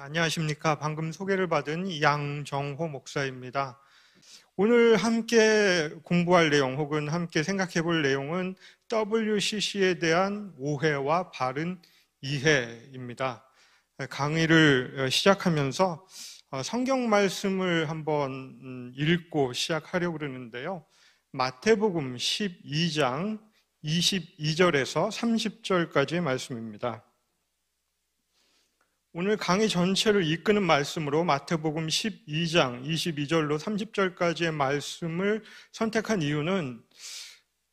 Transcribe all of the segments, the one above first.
안녕하십니까. 방금 소개를 받은 양정호 목사입니다. 오늘 함께 공부할 내용 혹은 함께 생각해 볼 내용은 WCC에 대한 오해와 바른 이해입니다. 강의를 시작하면서 성경 말씀을 한번 읽고 시작하려고 그러는데요. 마태복음 12장 22절에서 30절까지의 말씀입니다. 오늘 강의 전체를 이끄는 말씀으로 마태복음 12장 22절로 30절까지의 말씀을 선택한 이유는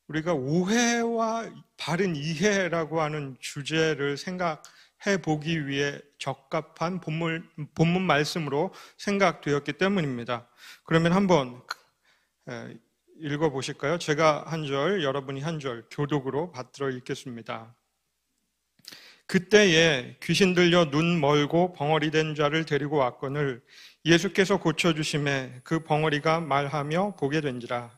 우리가 오해와 바른 이해라고 하는 주제를 생각해 보기 위해 적합한 본문 말씀으로 생각되었기 때문입니다. 그러면 한번 읽어보실까요? 제가 한 절, 여러분이 한 절 교독으로 받들어 읽겠습니다. 그때에 귀신 들려 눈 멀고 벙어리 된 자를 데리고 왔거늘 예수께서 고쳐주심에 그 벙어리가 말하며 보게 된지라.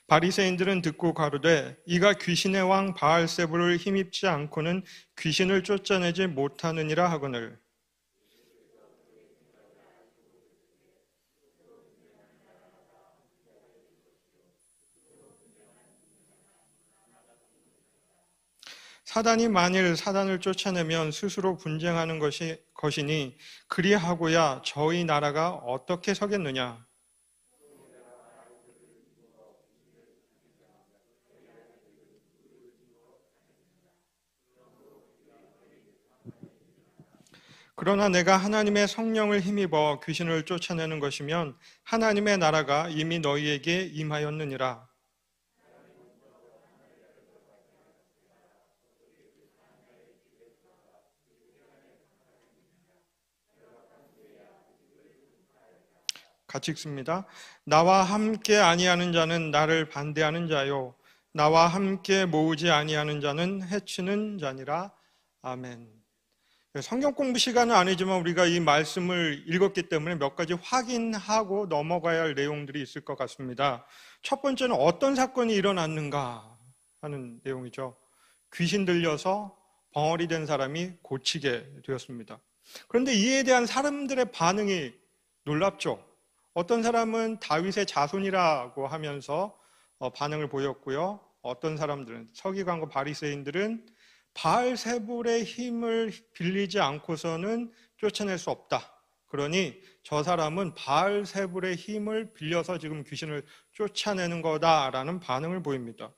바리새인들은 듣고 가로되 이가 귀신의 왕 바알세불을 힘입지 않고는 귀신을 쫓아내지 못하느니라 하거늘. 사단이 만일 사단을 쫓아내면 스스로 분쟁하는 것이니 그리하고야 저희 나라가 어떻게 서겠느냐. 그러나 내가 하나님의 성령을 힘입어 귀신을 쫓아내는 것이면 하나님의 나라가 이미 너희에게 임하였느니라. 같이 읽습니다. 나와 함께 아니하는 자는 나를 반대하는 자요 나와 함께 모으지 아니하는 자는 해치는 자니라. 아멘. 성경 공부 시간은 아니지만 우리가 이 말씀을 읽었기 때문에 몇 가지 확인하고 넘어가야 할 내용들이 있을 것 같습니다. 첫 번째는 어떤 사건이 일어났는가 하는 내용이죠. 귀신 들려서 벙어리 된 사람이 고치게 되었습니다. 그런데 이에 대한 사람들의 반응이 놀랍죠. 어떤 사람은 다윗의 자손이라고 하면서 반응을 보였고요. 어떤 사람들은 서기관과 바리새인들은 바알세불의 힘을 빌리지 않고서는 쫓아낼 수 없다. 그러니 저 사람은 바알세불의 힘을 빌려서 지금 귀신을 쫓아내는 거다라는 반응을 보입니다.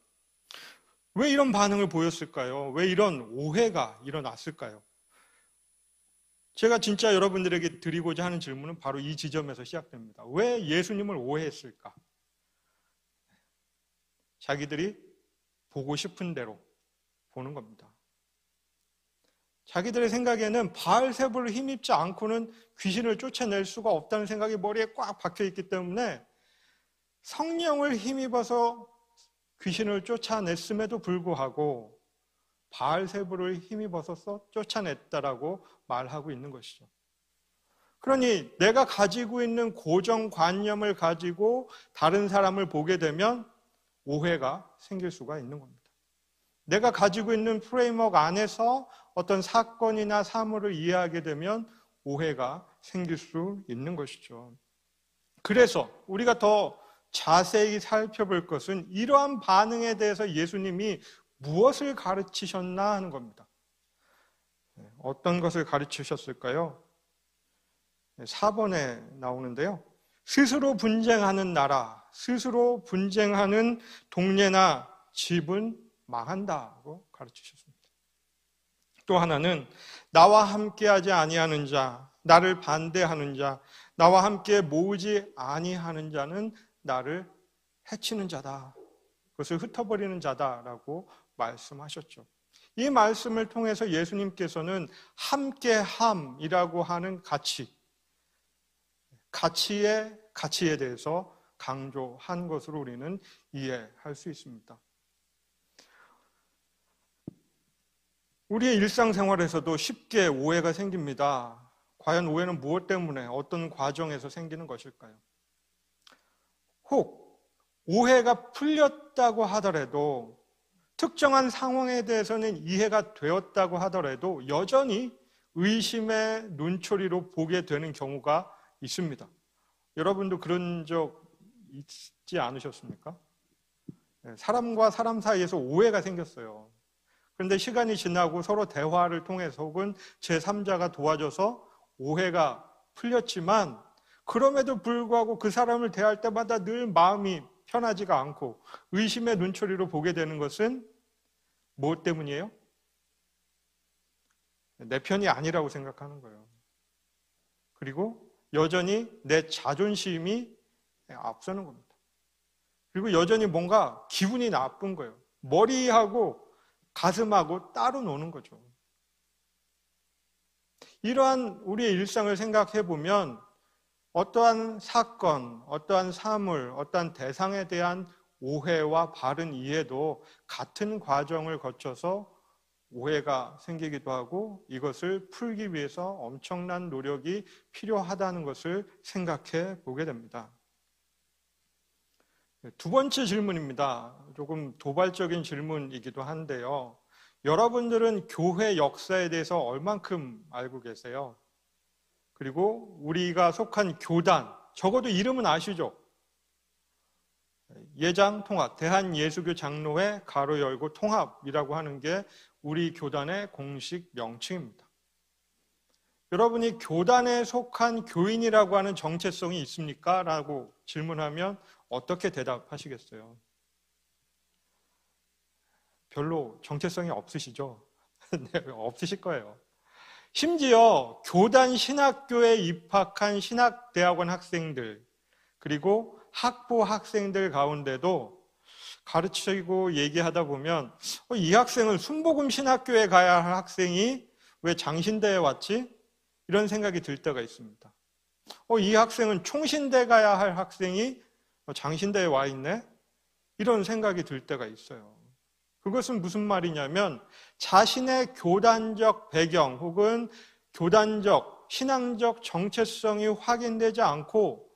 왜 이런 반응을 보였을까요? 왜 이런 오해가 일어났을까요? 제가 진짜 여러분들에게 드리고자 하는 질문은 바로 이 지점에서 시작됩니다. 왜 예수님을 오해했을까? 자기들이 보고 싶은 대로 보는 겁니다. 자기들의 생각에는 바알세불을 힘입지 않고는 귀신을 쫓아낼 수가 없다는 생각이 머리에 꽉 박혀있기 때문에 성령을 힘입어서 귀신을 쫓아냈음에도 불구하고 바알세불을 힘입어서 쫓아냈다라고 말하고 있는 것이죠. 그러니 내가 가지고 있는 고정관념을 가지고 다른 사람을 보게 되면 오해가 생길 수가 있는 겁니다. 내가 가지고 있는 프레임워크 안에서 어떤 사건이나 사물을 이해하게 되면 오해가 생길 수 있는 것이죠. 그래서 우리가 더 자세히 살펴볼 것은 이러한 반응에 대해서 예수님이 무엇을 가르치셨나 하는 겁니다. 어떤 것을 가르치셨을까요? 4번에 나오는데요. 스스로 분쟁하는 나라, 스스로 분쟁하는 동네나 집은 망한다고 가르치셨습니다. 또 하나는 나와 함께하지 아니하는 자, 나를 반대하는 자, 나와 함께 모으지 아니하는 자는 나를 해치는 자다. 그것을 흩어버리는 자다라고 말씀하셨죠. 이 말씀을 통해서 예수님께서는 함께함이라고 하는 가치에 대해서 강조한 것으로 우리는 이해할 수 있습니다. 우리의 일상생활에서도 쉽게 오해가 생깁니다. 과연 오해는 무엇 때문에 어떤 과정에서 생기는 것일까요? 혹 오해가 풀렸다고 하더라도 특정한 상황에 대해서는 이해가 되었다고 하더라도 여전히 의심의 눈초리로 보게 되는 경우가 있습니다. 여러분도 그런 적 있지 않으셨습니까? 사람과 사람 사이에서 오해가 생겼어요. 그런데 시간이 지나고 서로 대화를 통해서 혹은 제3자가 도와줘서 오해가 풀렸지만 그럼에도 불구하고 그 사람을 대할 때마다 늘 마음이 편하지가 않고 의심의 눈초리로 보게 되는 것은 무엇 때문이에요? 내 편이 아니라고 생각하는 거예요. 그리고 여전히 내 자존심이 앞서는 겁니다. 그리고 여전히 뭔가 기분이 나쁜 거예요. 머리하고 가슴하고 따로 노는 거죠. 이러한 우리의 일상을 생각해 보면 어떠한 사건, 어떠한 사물, 어떠한 대상에 대한 오해와 바른 이해도 같은 과정을 거쳐서 오해가 생기기도 하고 이것을 풀기 위해서 엄청난 노력이 필요하다는 것을 생각해 보게 됩니다. 두 번째 질문입니다. 조금 도발적인 질문이기도 한데요. 여러분들은 교회 역사에 대해서 얼만큼 알고 계세요? 그리고 우리가 속한 교단, 적어도 이름은 아시죠? 예장통합, 대한예수교 장로회 가로 열고 통합이라고 하는 게 우리 교단의 공식 명칭입니다. 여러분이 교단에 속한 교인이라고 하는 정체성이 있습니까? 라고 질문하면 어떻게 대답하시겠어요? 별로 정체성이 없으시죠? 네, 없으실 거예요. 심지어 교단 신학교에 입학한 신학대학원 학생들 그리고 학부 학생들 가운데도 가르치고 얘기하다 보면 이 학생은 순복음 신학교에 가야 할 학생이 왜 장신대에 왔지? 이런 생각이 들 때가 있습니다. 이 학생은 총신대 가야 할 학생이 장신대에 와 있네? 이런 생각이 들 때가 있어요. 그것은 무슨 말이냐면 자신의 교단적 배경 혹은 교단적, 신앙적 정체성이 확인되지 않고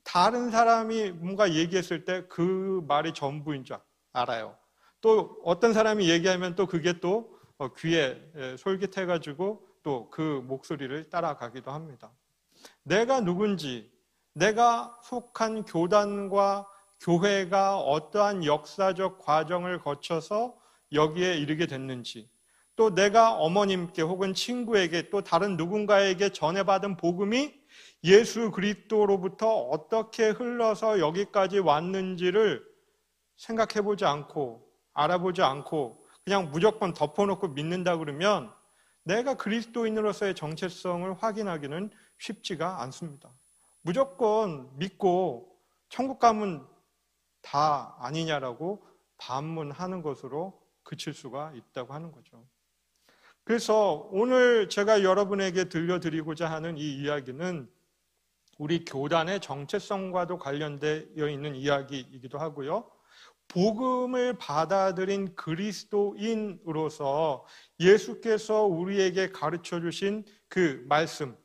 다른 사람이 뭔가 얘기했을 때 그 말이 전부인 줄 알아요. 또 어떤 사람이 얘기하면 또 그게 또 귀에 솔깃해가지고 또 그 목소리를 따라가기도 합니다. 내가 누군지, 내가 속한 교단과 교회가 어떠한 역사적 과정을 거쳐서 여기에 이르게 됐는지, 또 내가 어머님께 혹은 친구에게 또 다른 누군가에게 전해받은 복음이 예수 그리스도로부터 어떻게 흘러서 여기까지 왔는지를 생각해보지 않고 알아보지 않고 그냥 무조건 덮어놓고 믿는다 그러면 내가 그리스도인으로서의 정체성을 확인하기는 쉽지가 않습니다. 무조건 믿고 천국 가면 다 아니냐라고 반문하는 것으로 그칠 수가 있다고 하는 거죠. 그래서 오늘 제가 여러분에게 들려드리고자 하는 이 이야기는 우리 교단의 정체성과도 관련되어 있는 이야기이기도 하고요. 복음을 받아들인 그리스도인으로서 예수께서 우리에게 가르쳐 주신 그 말씀,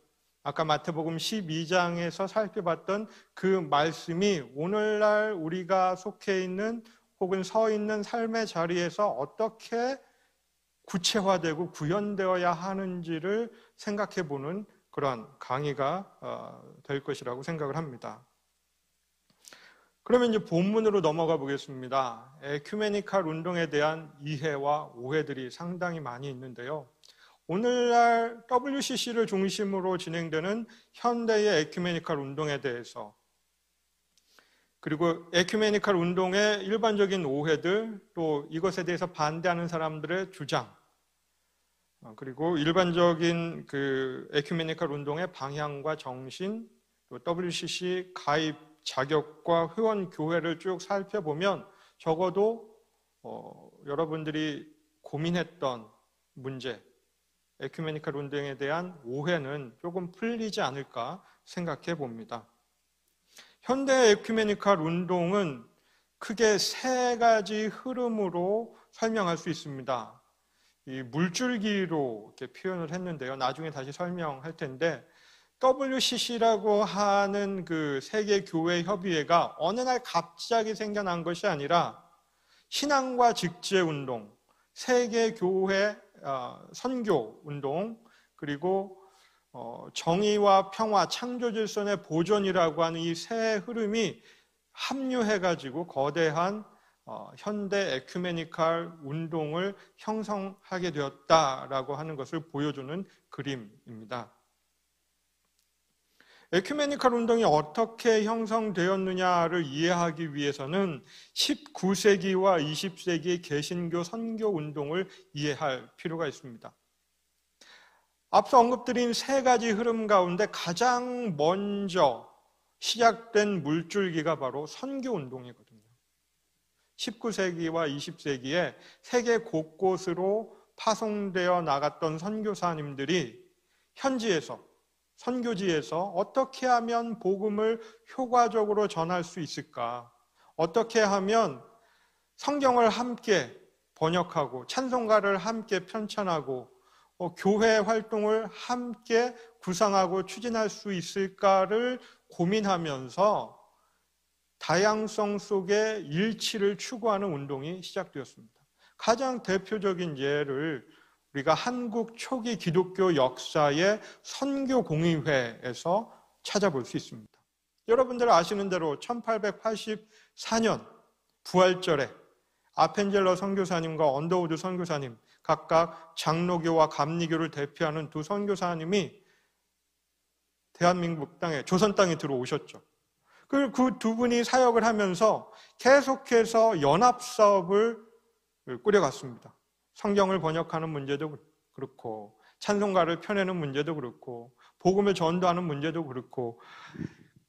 아까 마태복음 12장에서 살펴봤던 그 말씀이 오늘날 우리가 속해 있는 혹은 서 있는 삶의 자리에서 어떻게 구체화되고 구현되어야 하는지를 생각해 보는 그런 강의가 될 것이라고 생각을 합니다. 그러면 이제 본문으로 넘어가 보겠습니다. 에큐메니칼 운동에 대한 이해와 오해들이 상당히 많이 있는데요. 오늘날 WCC를 중심으로 진행되는 현대의 에큐메니칼 운동에 대해서 그리고 에큐메니칼 운동의 일반적인 오해들 또 이것에 대해서 반대하는 사람들의 주장 그리고 일반적인 그 에큐메니칼 운동의 방향과 정신 또 WCC 가입 자격과 회원 교회를 쭉 살펴보면 적어도 여러분들이 고민했던 문제 에큐메니칼 운동에 대한 오해는 조금 풀리지 않을까 생각해 봅니다. 현대 에큐메니칼 운동은 크게 세 가지 흐름으로 설명할 수 있습니다. 이 물줄기로 이렇게 표현을 했는데요. 나중에 다시 설명할 텐데 WCC라고 하는 그 세계교회 협의회가 어느 날 갑자기 생겨난 것이 아니라 신앙과 직제 운동, 세계 교회 선교 운동, 그리고 정의와 평화, 창조 질서의 보존이라고 하는 이 세 흐름이 합류해가지고 거대한 현대 에큐메니칼 운동을 형성하게 되었다라고 하는 것을 보여주는 그림입니다. 에큐메니칼 운동이 어떻게 형성되었느냐를 이해하기 위해서는 19세기와 20세기의 개신교 선교 운동을 이해할 필요가 있습니다. 앞서 언급드린 세 가지 흐름 가운데 가장 먼저 시작된 물줄기가 바로 선교 운동이거든요. 19세기와 20세기에 세계 곳곳으로 파송되어 나갔던 선교사님들이 현지에서, 선교지에서 어떻게 하면 복음을 효과적으로 전할 수 있을까? 어떻게 하면 성경을 함께 번역하고 찬송가를 함께 편찬하고 교회 활동을 함께 구상하고 추진할 수 있을까를 고민하면서 다양성 속의 일치를 추구하는 운동이 시작되었습니다. 가장 대표적인 예를 우리가 한국 초기 기독교 역사의 선교공의회에서 찾아볼 수 있습니다. 여러분들 아시는 대로 1884년 부활절에 아펜젤러 선교사님과 언더우드 선교사님, 각각 장로교와 감리교를 대표하는 두 선교사님이 대한민국 땅에, 조선 땅에 들어오셨죠. 그 두 분이 사역을 하면서 계속해서 연합사업을 꾸려갔습니다. 성경을 번역하는 문제도 그렇고, 찬송가를 펴내는 문제도 그렇고, 복음을 전도하는 문제도 그렇고,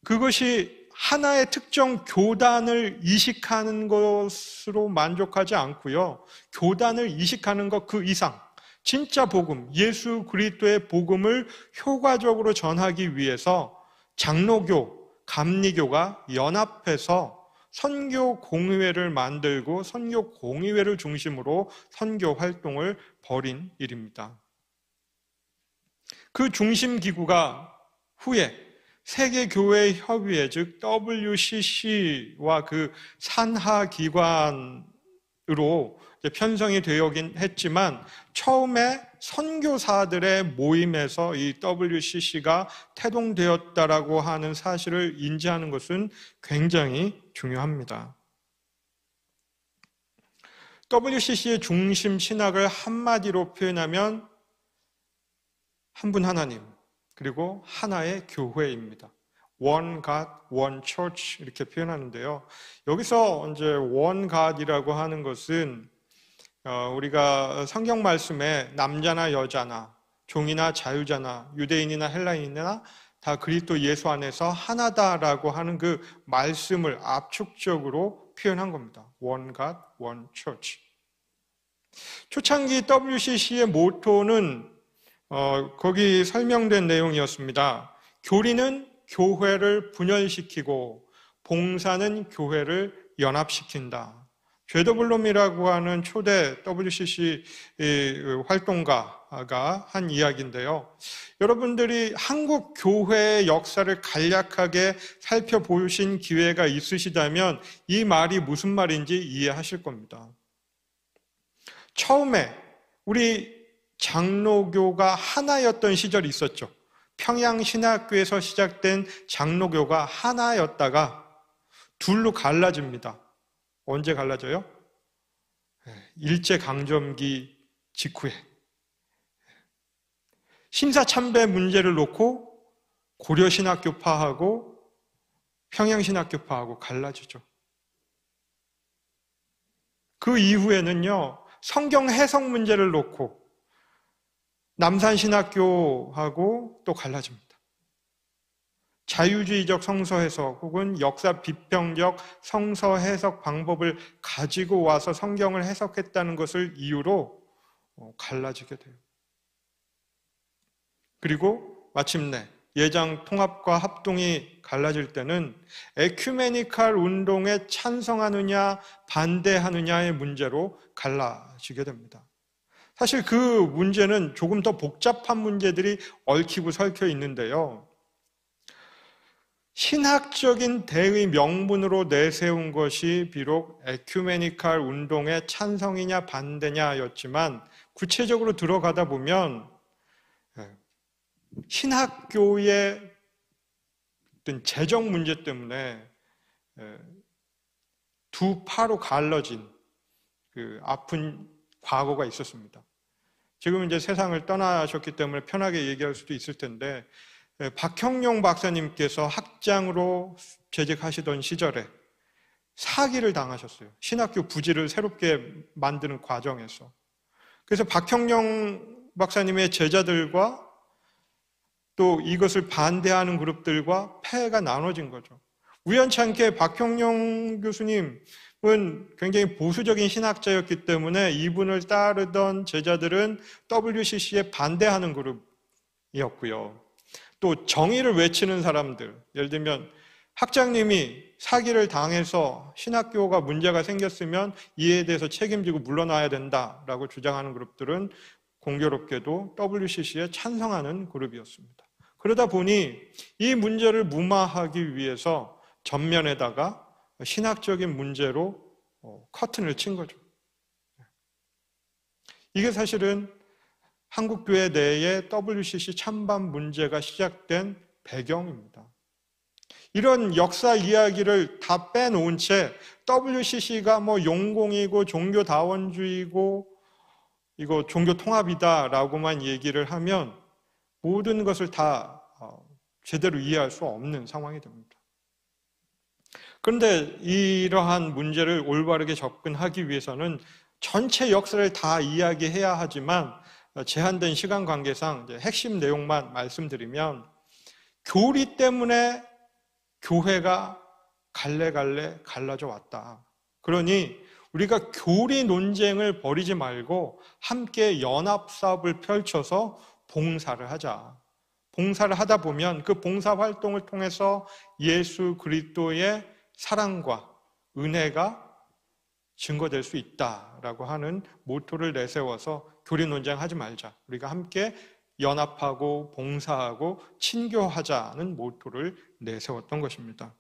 그것이 하나의 특정 교단을 이식하는 것으로 만족하지 않고요. 교단을 이식하는 것 그 이상, 진짜 복음, 예수 그리스도의 복음을 효과적으로 전하기 위해서 장로교, 감리교가 연합해서 선교 공의회를 만들고 선교 공의회를 중심으로 선교 활동을 벌인 일입니다. 그 중심 기구가 후에 세계교회협의회, 즉 WCC와 그 산하 기관으로 편성이 되어긴 했지만 처음에 선교사들의 모임에서 이 WCC가 태동되었다라고 하는 사실을 인지하는 것은 굉장히 중요합니다. WCC의 중심 신학을 한마디로 표현하면 한 분 하나님, 그리고 하나의 교회입니다. One God, One Church 이렇게 표현하는데요. 여기서 이제 One God이라고 하는 것은 우리가 성경 말씀에 남자나 여자나 종이나 자유자나 유대인이나 헬라인이나 다 그리스도 예수 안에서 하나다라고 하는 그 말씀을 압축적으로 표현한 겁니다. One God, One Church. 초창기 WCC의 모토는 거기 설명된 내용이었습니다. 교리는 교회를 분열시키고 봉사는 교회를 연합시킨다. 죄더블롬이라고 하는 초대 WCC 활동가가 한 이야기인데요. 여러분들이 한국 교회의 역사를 간략하게 살펴보신 기회가 있으시다면 이 말이 무슨 말인지 이해하실 겁니다. 처음에 우리 장로교가 하나였던 시절이 있었죠. 평양신학교에서 시작된 장로교가 하나였다가 둘로 갈라집니다. 언제 갈라져요? 일제강점기 직후에. 신사참배 문제를 놓고 고려신학교파하고 평양신학교파하고 갈라지죠. 그 이후에는요, 성경 해석 문제를 놓고 남산신학교하고 또 갈라집니다. 자유주의적 성서 해석 혹은 역사 비평적 성서 해석 방법을 가지고 와서 성경을 해석했다는 것을 이유로 갈라지게 돼요. 그리고 마침내 예장 통합과 합동이 갈라질 때는 에큐메니칼 운동에 찬성하느냐 반대하느냐의 문제로 갈라지게 됩니다. 사실 그 문제는 조금 더 복잡한 문제들이 얽히고 설켜 있는데요. 신학적인 대의 명분으로 내세운 것이 비록 에큐메니칼 운동의 찬성이냐 반대냐였지만 구체적으로 들어가다 보면 신학교의 어떤 재정 문제 때문에 두 파로 갈라진 그 아픈 과거가 있었습니다. 지금 이제 세상을 떠나셨기 때문에 편하게 얘기할 수도 있을 텐데, 박형룡 박사님께서 학장으로 재직하시던 시절에 사기를 당하셨어요. 신학교 부지를 새롭게 만드는 과정에서. 그래서 박형룡 박사님의 제자들과 또 이것을 반대하는 그룹들과 패가 나눠진 거죠. 우연치 않게 박형룡 교수님은 굉장히 보수적인 신학자였기 때문에 이분을 따르던 제자들은 WCC에 반대하는 그룹이었고요. 또 정의를 외치는 사람들, 예를 들면 학장님이 사기를 당해서 신학교가 문제가 생겼으면 이에 대해서 책임지고 물러나야 된다라고 주장하는 그룹들은 공교롭게도 WCC에 찬성하는 그룹이었습니다. 그러다 보니 이 문제를 무마하기 위해서 전면에다가 신학적인 문제로 커튼을 친 거죠. 이게 사실은 한국교회 내에 WCC 찬반 문제가 시작된 배경입니다. 이런 역사 이야기를 다 빼놓은 채 WCC가 뭐 용공이고 종교다원주의고 이거 종교통합이다라고만 얘기를 하면 모든 것을 다 제대로 이해할 수 없는 상황이 됩니다. 그런데 이러한 문제를 올바르게 접근하기 위해서는 전체 역사를 다 이야기해야 하지만 제한된 시간 관계상 이제 핵심 내용만 말씀드리면, 교리 때문에 교회가 갈래갈래 갈라져 왔다. 그러니 우리가 교리 논쟁을 벌이지 말고 함께 연합사업을 펼쳐서 봉사를 하자. 봉사를 하다 보면 그 봉사 활동을 통해서 예수 그리스도의 사랑과 은혜가 증거될 수 있다라고 하는 모토를 내세워서 교리 논쟁하지 말자. 우리가 함께 연합하고 봉사하고 친교하자는 모토를 내세웠던 것입니다.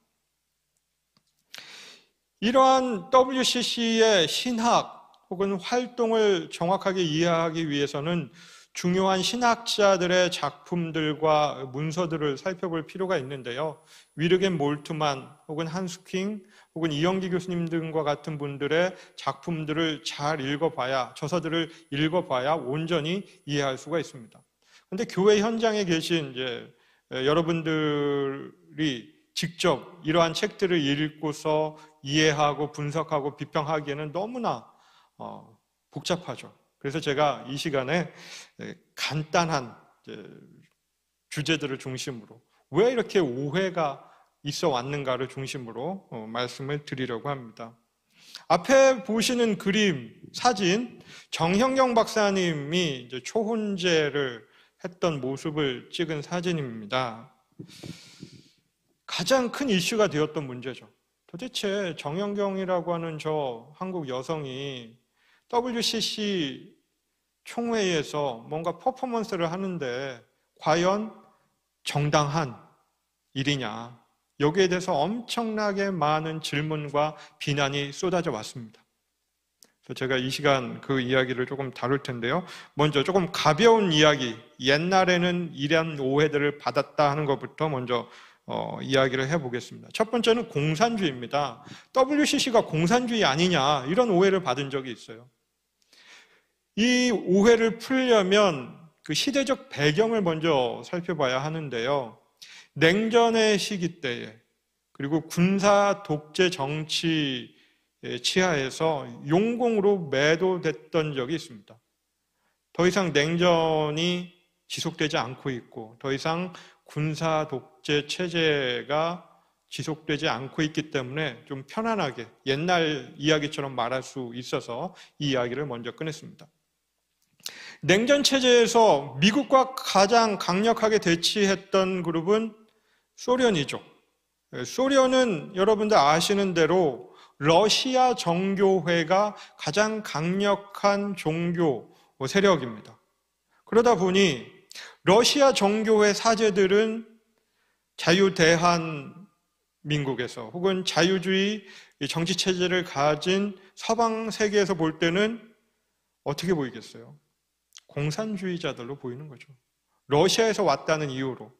이러한 WCC의 신학 혹은 활동을 정확하게 이해하기 위해서는 중요한 신학자들의 작품들과 문서들을 살펴볼 필요가 있는데요. 위르겐 몰트만 혹은 한스킹 혹은 이영기 교수님 등과 같은 분들의 작품들을 잘 읽어봐야, 저서들을 읽어봐야 온전히 이해할 수가 있습니다. 그런데 교회 현장에 계신 여러분들이 직접 이러한 책들을 읽고서 이해하고 분석하고 비평하기에는 너무나 복잡하죠. 그래서 제가 이 시간에 간단한 주제들을 중심으로 왜 이렇게 오해가 있어 왔는가를 중심으로 말씀을 드리려고 합니다. 앞에 보시는 그림, 사진, 정형경 박사님이 이제 초혼제를 했던 모습을 찍은 사진입니다. 가장 큰 이슈가 되었던 문제죠. 도대체 정형경이라고 하는 저 한국 여성이 WCC 총회에서 뭔가 퍼포먼스를 하는데 과연 정당한 일이냐, 여기에 대해서 엄청나게 많은 질문과 비난이 쏟아져 왔습니다. 그래서 제가 이 시간 그 이야기를 조금 다룰 텐데요. 먼저 조금 가벼운 이야기, 옛날에는 이런 오해들을 받았다 하는 것부터 먼저 이야기를 해보겠습니다. 첫 번째는 공산주의입니다. WCC가 공산주의 아니냐, 이런 오해를 받은 적이 있어요. 이 오해를 풀려면 그 시대적 배경을 먼저 살펴봐야 하는데요. 냉전의 시기 때에, 그리고 군사 독재 정치 치하에서 용공으로 매도됐던 적이 있습니다. 더 이상 냉전이 지속되지 않고 있고, 더 이상 군사 독재 체제가 지속되지 않고 있기 때문에 좀 편안하게 옛날 이야기처럼 말할 수 있어서 이 이야기를 먼저 꺼냈습니다. 냉전 체제에서 미국과 가장 강력하게 대치했던 그룹은 소련이죠. 소련은 여러분들 아시는 대로 러시아 정교회가 가장 강력한 종교 세력입니다. 그러다 보니 러시아 정교회 사제들은 자유대한 민국에서 혹은 자유주의 정치 체제를 가진 서방 세계에서 볼 때는 어떻게 보이겠어요? 공산주의자들로 보이는 거죠. 러시아에서 왔다는 이유로.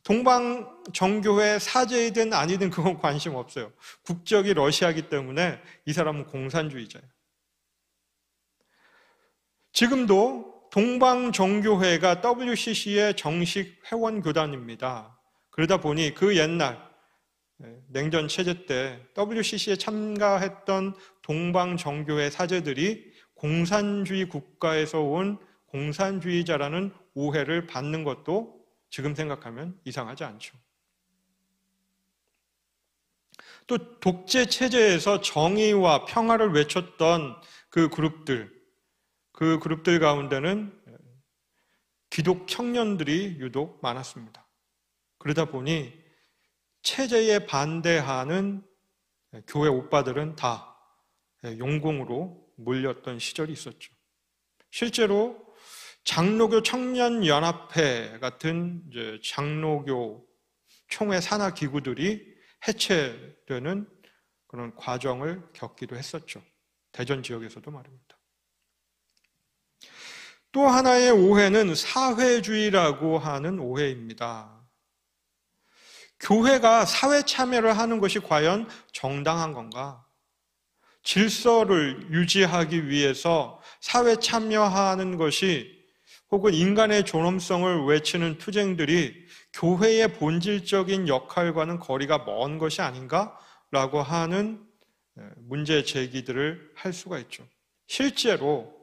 동방 정교회 사제이든 아니든 그건 관심 없어요. 국적이 러시아이기 때문에 이 사람은 공산주의자예요. 지금도 동방 정교회가 WCC의 정식 회원 교단입니다. 그러다 보니 그 옛날 냉전 체제 때 WCC에 참가했던 동방 정교회 사제들이 공산주의 국가에서 온 공산주의자라는 오해를 받는 것도 지금 생각하면 이상하지 않죠. 또 독재 체제에서 정의와 평화를 외쳤던 그 그룹들 가운데는 기독 청년들이 유독 많았습니다. 그러다 보니 체제에 반대하는 교회 오빠들은 다 용공으로 몰렸던 시절이 있었죠. 실제로 장로교 청년연합회 같은 장로교 총회 산하 기구들이 해체되는 그런 과정을 겪기도 했었죠. 대전 지역에서도 말입니다. 또 하나의 오해는 사회주의라고 하는 오해입니다. 교회가 사회 참여를 하는 것이 과연 정당한 건가? 질서를 유지하기 위해서 사회 참여하는 것이 혹은 인간의 존엄성을 외치는 투쟁들이 교회의 본질적인 역할과는 거리가 먼 것이 아닌가라고 하는 문제 제기들을 할 수가 있죠. 실제로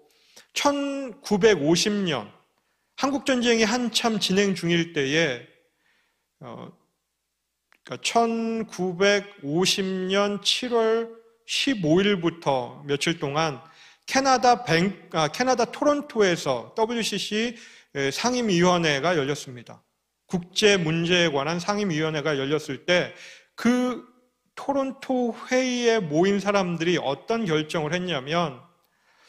1950년 한국전쟁이 한참 진행 중일 때에 1950년 7월 15일부터 며칠 동안 캐나다 토론토에서 WCC 상임위원회가 열렸습니다. 국제 문제에 관한 상임위원회가 열렸을 때 그 토론토 회의에 모인 사람들이 어떤 결정을 했냐면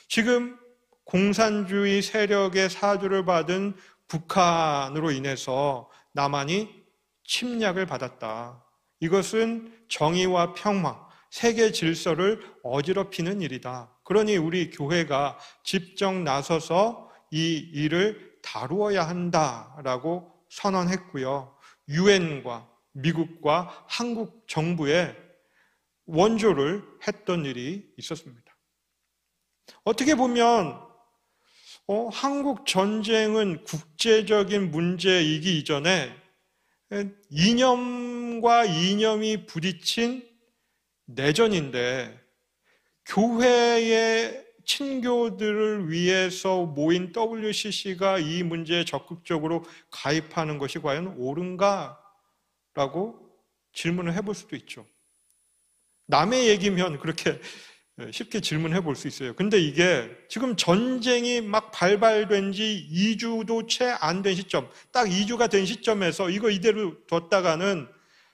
지금 공산주의 세력의 사주를 받은 북한으로 인해서 남한이 침략을 받았다. 이것은 정의와 평화, 세계 질서를 어지럽히는 일이다. 그러니 우리 교회가 직접 나서서 이 일을 다루어야 한다라고 선언했고요. 유엔과 미국과 한국 정부에 원조를 했던 일이 있었습니다. 어떻게 보면 한국 전쟁은 국제적인 문제이기 이전에 이념과 이념이 부딪힌 내전인데 교회의 친교들을 위해서 모인 WCC가 이 문제에 적극적으로 가입하는 것이 과연 옳은가라고 질문을 해볼 수도 있죠. 남의 얘기면 그렇게 쉽게 질문해 볼 수 있어요. 근데 이게 지금 전쟁이 막 발발된 지 2주도 채 안 된 시점, 딱 2주가 된 시점에서 이거 이대로 뒀다가는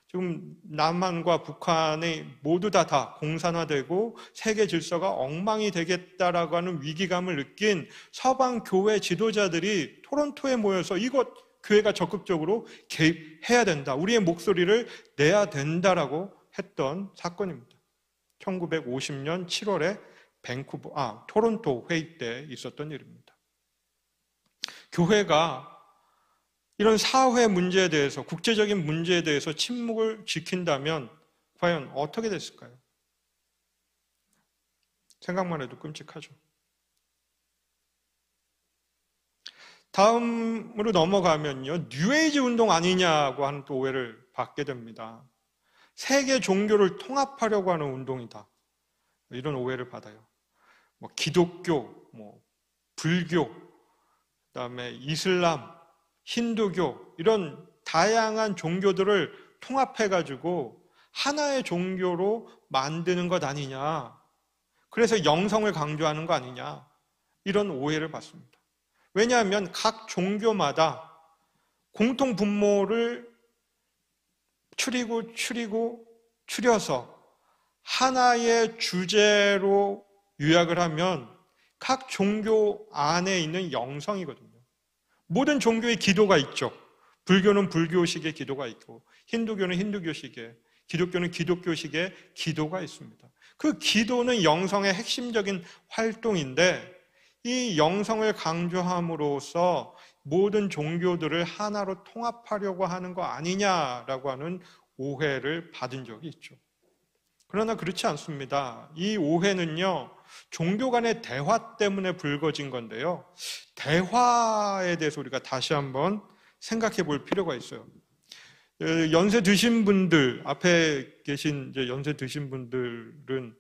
지금 남한과 북한이 모두 다 공산화되고 세계 질서가 엉망이 되겠다라고 하는 위기감을 느낀 서방 교회 지도자들이 토론토에 모여서 이것 교회가 적극적으로 개입해야 된다. 우리의 목소리를 내야 된다라고 했던 사건입니다. 1950년 7월에 토론토 회의 때 있었던 일입니다. 교회가 이런 사회 문제에 대해서, 국제적인 문제에 대해서 침묵을 지킨다면 과연 어떻게 됐을까요? 생각만 해도 끔찍하죠. 다음으로 넘어가면요, 뉴에이지 운동 아니냐고 하는 또 오해를 받게 됩니다. 세계 종교를 통합하려고 하는 운동이다. 이런 오해를 받아요. 기독교, 불교, 그다음에 이슬람, 힌두교 이런 다양한 종교들을 통합해가지고 하나의 종교로 만드는 것 아니냐. 그래서 영성을 강조하는 거 아니냐. 이런 오해를 받습니다. 왜냐하면 각 종교마다 공통 분모를 추려서 하나의 주제로 요약을 하면 각 종교 안에 있는 영성이거든요. 모든 종교의 기도가 있죠. 불교는 불교식의 기도가 있고 힌두교는 힌두교식의, 기독교는 기독교식의 기도가 있습니다. 그 기도는 영성의 핵심적인 활동인데 이 영성을 강조함으로써 모든 종교들을 하나로 통합하려고 하는 거 아니냐라고 하는 오해를 받은 적이 있죠. 그러나 그렇지 않습니다. 이 오해는요, 종교 간의 대화 때문에 불거진 건데요. 대화에 대해서 우리가 다시 한번 생각해 볼 필요가 있어요. 연세 드신 분들, 앞에 계신 연세 드신 분들은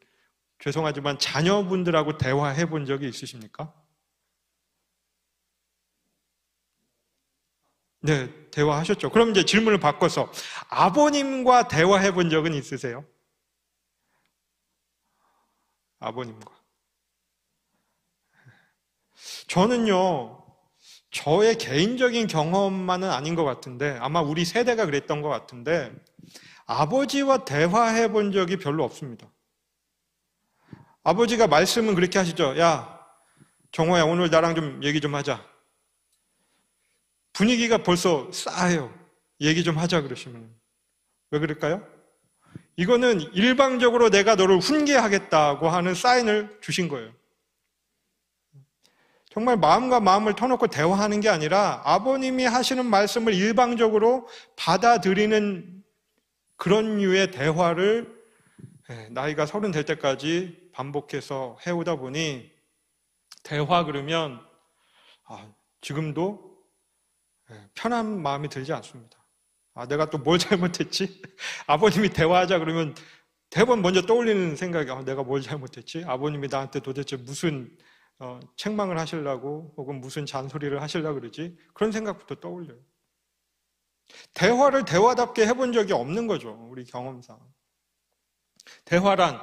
죄송하지만 자녀분들하고 대화해 본 적이 있으십니까? 네, 대화하셨죠. 그럼 이제 질문을 바꿔서 아버님과 대화해 본 적은 있으세요? 아버님과. 저는요, 저의 개인적인 경험만은 아닌 것 같은데 아마 우리 세대가 그랬던 것 같은데 아버지와 대화해 본 적이 별로 없습니다. 아버지가 말씀은 그렇게 하시죠. 야, 정호야, 오늘 나랑 좀 얘기 좀 하자. 분위기가 벌써 싸해요. 얘기 좀 하자 그러시면. 왜 그럴까요? 이거는 일방적으로 내가 너를 훈계하겠다고 하는 사인을 주신 거예요. 정말 마음과 마음을 터놓고 대화하는 게 아니라 아버님이 하시는 말씀을 일방적으로 받아들이는 그런 류의 대화를 나이가 30 될 때까지 반복해서 해오다 보니 대화 그러면 지금도 편한 마음이 들지 않습니다. 내가 또 뭘 잘못했지? 아버님이 대화하자 그러면 대번 먼저 떠올리는 생각이 내가 뭘 잘못했지? 아버님이 나한테 도대체 무슨 책망을 하시려고 혹은 무슨 잔소리를 하시려고 그러지? 그런 생각부터 떠올려요. 대화를 대화답게 해본 적이 없는 거죠. 우리 경험상. 대화란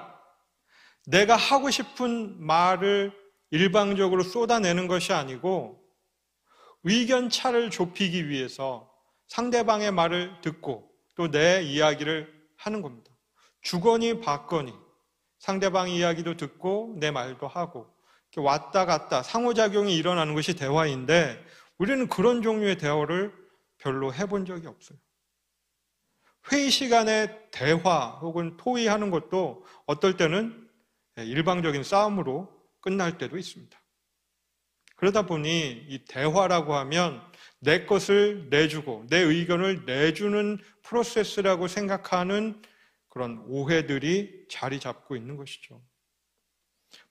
내가 하고 싶은 말을 일방적으로 쏟아내는 것이 아니고 의견차를 좁히기 위해서 상대방의 말을 듣고 또 내 이야기를 하는 겁니다. 주거니 받거니 상대방의 이야기도 듣고 내 말도 하고 이렇게 왔다 갔다 상호작용이 일어나는 것이 대화인데 우리는 그런 종류의 대화를 별로 해본 적이 없어요. 회의 시간에 대화 혹은 토의하는 것도 어떨 때는 일방적인 싸움으로 끝날 때도 있습니다. 그러다 보니 이 대화라고 하면 내 것을 내주고 내 의견을 내주는 프로세스라고 생각하는 그런 오해들이 자리 잡고 있는 것이죠.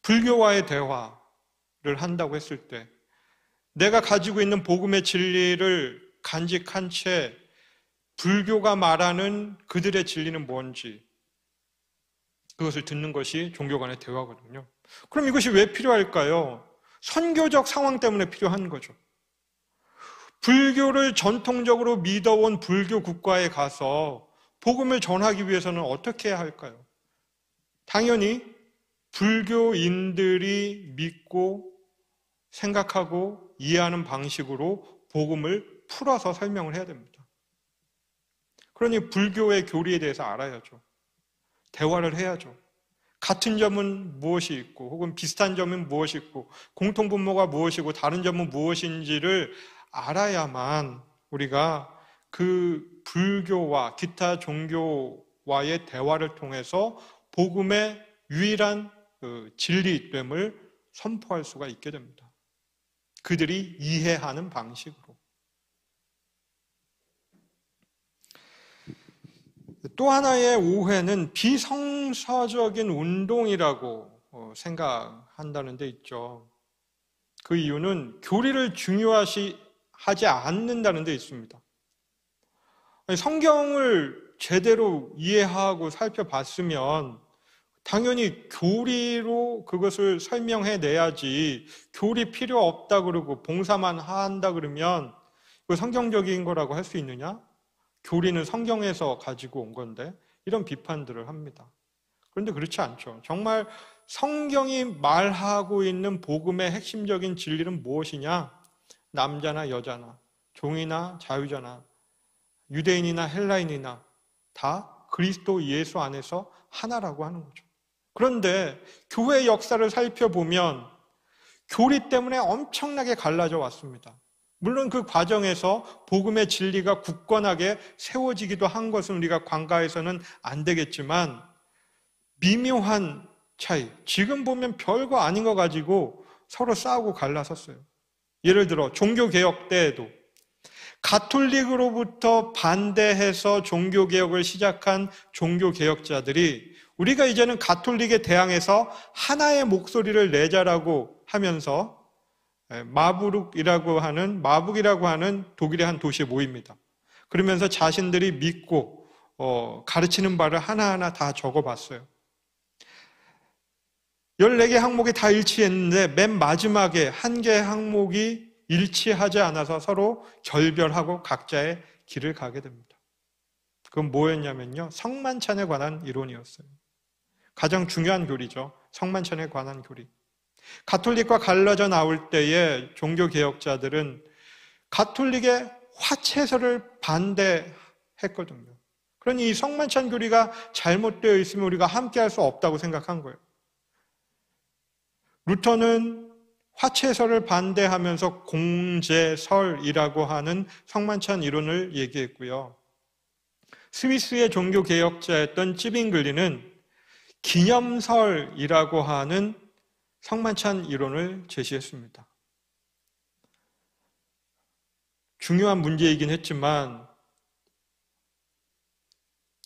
불교와의 대화를 한다고 했을 때 내가 가지고 있는 복음의 진리를 간직한 채 불교가 말하는 그들의 진리는 뭔지 그것을 듣는 것이 종교 간의 대화거든요. 그럼 이것이 왜 필요할까요? 선교적 상황 때문에 필요한 거죠. 불교를 전통적으로 믿어온 불교 국가에 가서 복음을 전하기 위해서는 어떻게 해야 할까요? 당연히 불교인들이 믿고 생각하고 이해하는 방식으로 복음을 풀어서 설명을 해야 됩니다. 그러니 불교의 교리에 대해서 알아야죠. 대화를 해야죠. 같은 점은 무엇이 있고 혹은 비슷한 점은 무엇이 있고 공통분모가 무엇이고 다른 점은 무엇인지를 알아야만 우리가 그 불교와 기타 종교와의 대화를 통해서 복음의 유일한 진리됨을 선포할 수가 있게 됩니다. 그들이 이해하는 방식으로. 또 하나의 오해는 비성서적인 운동이라고 생각한다는 데 있죠. 그 이유는 교리를 중요하지 않는다는 데 있습니다. 성경을 제대로 이해하고 살펴봤으면 당연히 교리로 그것을 설명해내야지 교리 필요 없다 그러고 봉사만 한다 그러면 그 성경적인 거라고 할 수 있느냐? 교리는 성경에서 가지고 온 건데 이런 비판들을 합니다. 그런데 그렇지 않죠. 정말 성경이 말하고 있는 복음의 핵심적인 진리는 무엇이냐? 남자나 여자나 종이나 자유자나 유대인이나 헬라인이나 다 그리스도 예수 안에서 하나라고 하는 거죠. 그런데 교회 역사를 살펴보면 교리 때문에 엄청나게 갈라져 왔습니다. 물론 그 과정에서 복음의 진리가 굳건하게 세워지기도 한 것은 우리가 간과해서는 안 되겠지만 미묘한 차이, 지금 보면 별거 아닌 거 가지고 서로 싸우고 갈라섰어요. 예를 들어 종교개혁 때에도 가톨릭으로부터 반대해서 종교개혁을 시작한 종교개혁자들이 우리가 이제는 가톨릭에 대항해서 하나의 목소리를 내자라고 하면서 마부르크이라고 하는 독일의 한 도시에 모입니다. 그러면서 자신들이 믿고 가르치는 바를 하나하나 다 적어봤어요. 14개 항목이 다 일치했는데 맨 마지막에 한 개의 항목이 일치하지 않아서 서로 결별하고 각자의 길을 가게 됩니다. 그건 뭐였냐면요, 성만찬에 관한 이론이었어요. 가장 중요한 교리죠. 성만찬에 관한 교리. 가톨릭과 갈라져 나올 때에 종교개혁자들은 가톨릭의 화채설을 반대했거든요. 그러니 이 성만찬 교리가 잘못되어 있으면 우리가 함께할 수 없다고 생각한 거예요. 루터는 화채설을 반대하면서 공제설이라고 하는 성만찬 이론을 얘기했고요. 스위스의 종교개혁자였던 찌빙글리는 기념설이라고 하는 성만찬 이론을 제시했습니다. 중요한 문제이긴 했지만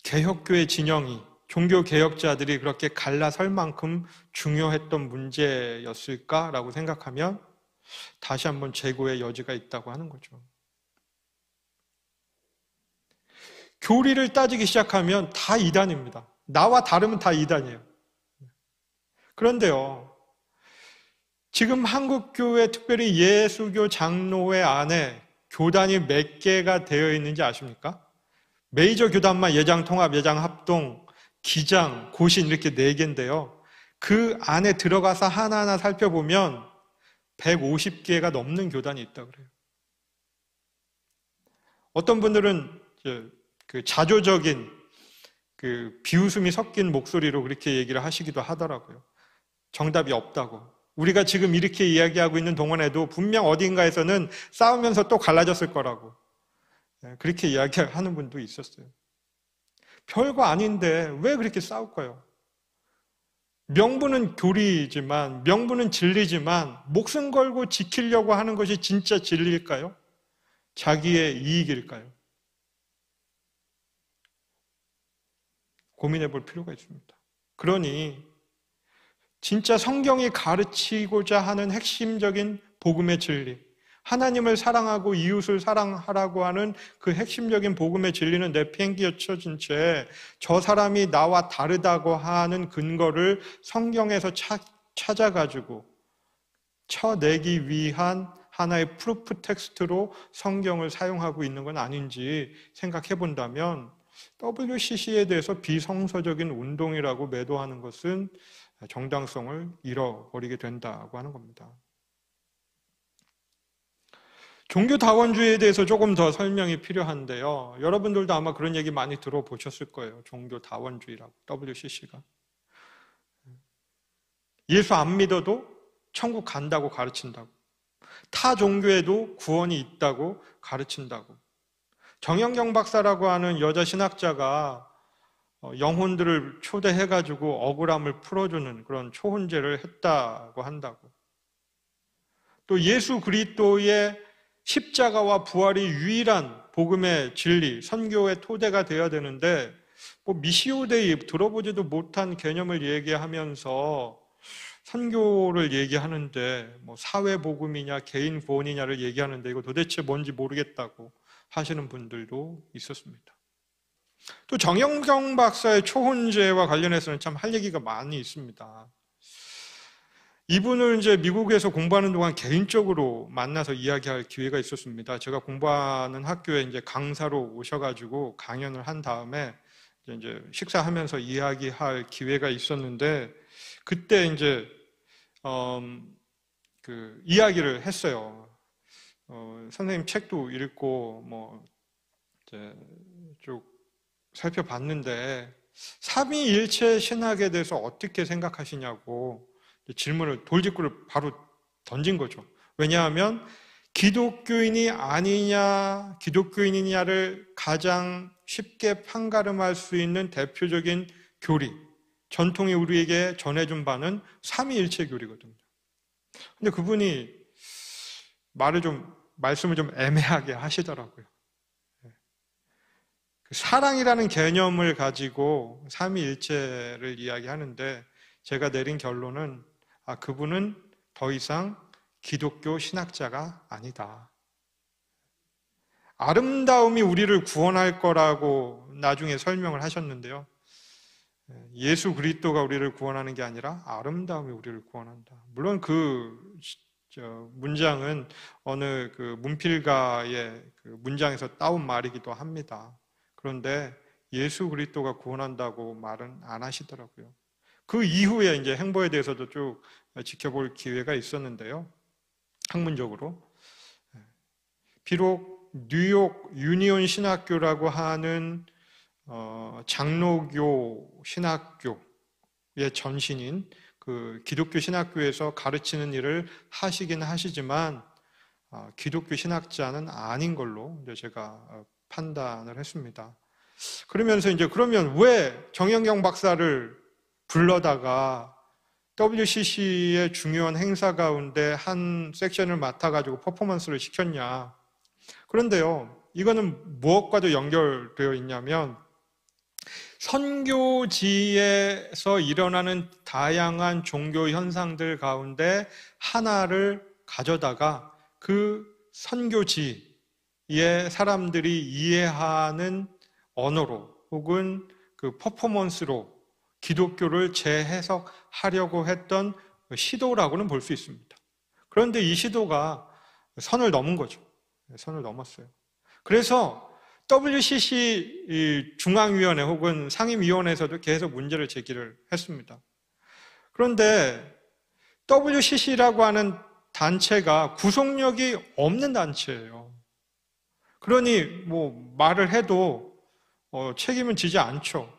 개혁교회 진영이 종교개혁자들이 그렇게 갈라설 만큼 중요했던 문제였을까라고 생각하면 다시 한번 재고의 여지가 있다고 하는 거죠. 교리를 따지기 시작하면 다 이단입니다. 나와 다르면 다 이단이에요. 그런데요, 지금 한국교회, 특별히 예수교 장로회 안에 교단이 몇 개가 되어 있는지 아십니까? 메이저 교단만 예장통합, 예장합동, 기장, 고신 이렇게 4개인데요. 그 안에 들어가서 하나하나 살펴보면 150개가 넘는 교단이 있다고 그래요. 어떤 분들은 그 자조적인 그 비웃음이 섞인 목소리로 그렇게 얘기를 하시기도 하더라고요. 정답이 없다고. 우리가 지금 이렇게 이야기하고 있는 동안에도 분명 어딘가에서는 싸우면서 또 갈라졌을 거라고. 그렇게 이야기하는 분도 있었어요. 별거 아닌데 왜 그렇게 싸울까요? 명분은 교리이지만, 명분은 진리지만 목숨 걸고 지키려고 하는 것이 진짜 진리일까요? 자기의 이익일까요? 고민해 볼 필요가 있습니다. 그러니 진짜 성경이 가르치고자 하는 핵심적인 복음의 진리, 하나님을 사랑하고 이웃을 사랑하라고 하는 그 핵심적인 복음의 진리는 내팽개쳐진 채 저 사람이 나와 다르다고 하는 근거를 성경에서 찾아가지고 쳐내기 위한 하나의 프루프 텍스트로 성경을 사용하고 있는 건 아닌지 생각해 본다면 WCC에 대해서 비성서적인 운동이라고 매도하는 것은 정당성을 잃어버리게 된다고 하는 겁니다. 종교다원주의에 대해서 조금 더 설명이 필요한데요. 여러분들도 아마 그런 얘기 많이 들어보셨을 거예요. 종교다원주의라고, WCC가. 예수 안 믿어도 천국 간다고 가르친다고. 타 종교에도 구원이 있다고 가르친다고. 정영경 박사라고 하는 여자 신학자가 영혼들을 초대해가지고 억울함을 풀어주는 그런 초혼제를 했다고 한다고. 또 예수 그리스도의 십자가와 부활이 유일한 복음의 진리, 선교의 토대가 되어야 되는데 미시오데이 들어보지도 못한 개념을 얘기하면서 선교를 얘기하는데 사회복음이냐 개인 구원이냐를 얘기하는데 이거 도대체 뭔지 모르겠다고 하시는 분들도 있었습니다. 또 정영경 박사의 초혼제와 관련해서는 참 할 얘기가 많이 있습니다. 이분을 이제 미국에서 공부하는 동안 개인적으로 만나서 이야기할 기회가 있었습니다. 제가 공부하는 학교에 이제 강사로 오셔가지고 강연을 한 다음에 이제 식사하면서 이야기할 기회가 있었는데 그때 이제 그 이야기를 했어요. 선생님 책도 읽고 이제 쭉 살펴봤는데 삼위일체 신학에 대해서 어떻게 생각하시냐고 질문을 돌직구를 바로 던진 거죠. 왜냐하면 기독교인이 아니냐, 기독교인이냐를 가장 쉽게 판가름할 수 있는 대표적인 교리, 전통이 우리에게 전해준 바는 삼위일체 교리거든요. 근데 그분이 말씀을 좀 애매하게 하시더라고요. 사랑이라는 개념을 가지고 삼위일체를 이야기하는데 제가 내린 결론은 그분은 더 이상 기독교 신학자가 아니다. 아름다움이 우리를 구원할 거라고 나중에 설명을 하셨는데요. 예수 그리스도가 우리를 구원하는 게 아니라 아름다움이 우리를 구원한다. 물론 그 문장은 어느 그 문필가의 그 문장에서 따온 말이기도 합니다. 그런데 예수 그리스도가 구원한다고 말은 안 하시더라고요. 그 이후에 이제 행보에 대해서도 쭉 지켜볼 기회가 있었는데요. 학문적으로. 비록 뉴욕 유니온 신학교라고 하는 장로교 신학교의 전신인 그 기독교 신학교에서 가르치는 일을 하시긴 하시지만 기독교 신학자는 아닌 걸로 이제 제가 판단을 했습니다. 그러면서 이제 그러면 왜 정영경 박사를 불러다가 WCC의 중요한 행사 가운데 한 섹션을 맡아가지고 퍼포먼스를 시켰냐. 그런데요, 이거는 무엇과도 연결되어 있냐면 선교지에서 일어나는 다양한 종교 현상들 가운데 하나를 가져다가 그 선교지의 사람들이 이해하는 언어로 혹은 그 퍼포먼스로 기독교를 재해석하려고 했던 시도라고는 볼 수 있습니다. 그런데 이 시도가 선을 넘은 거죠. 선을 넘었어요. 그래서 WCC 중앙위원회 혹은 상임위원회에서도 계속 문제를 제기를 했습니다. 그런데 WCC라고 하는 단체가 구속력이 없는 단체예요. 그러니 뭐 말을 해도 책임은 지지 않죠.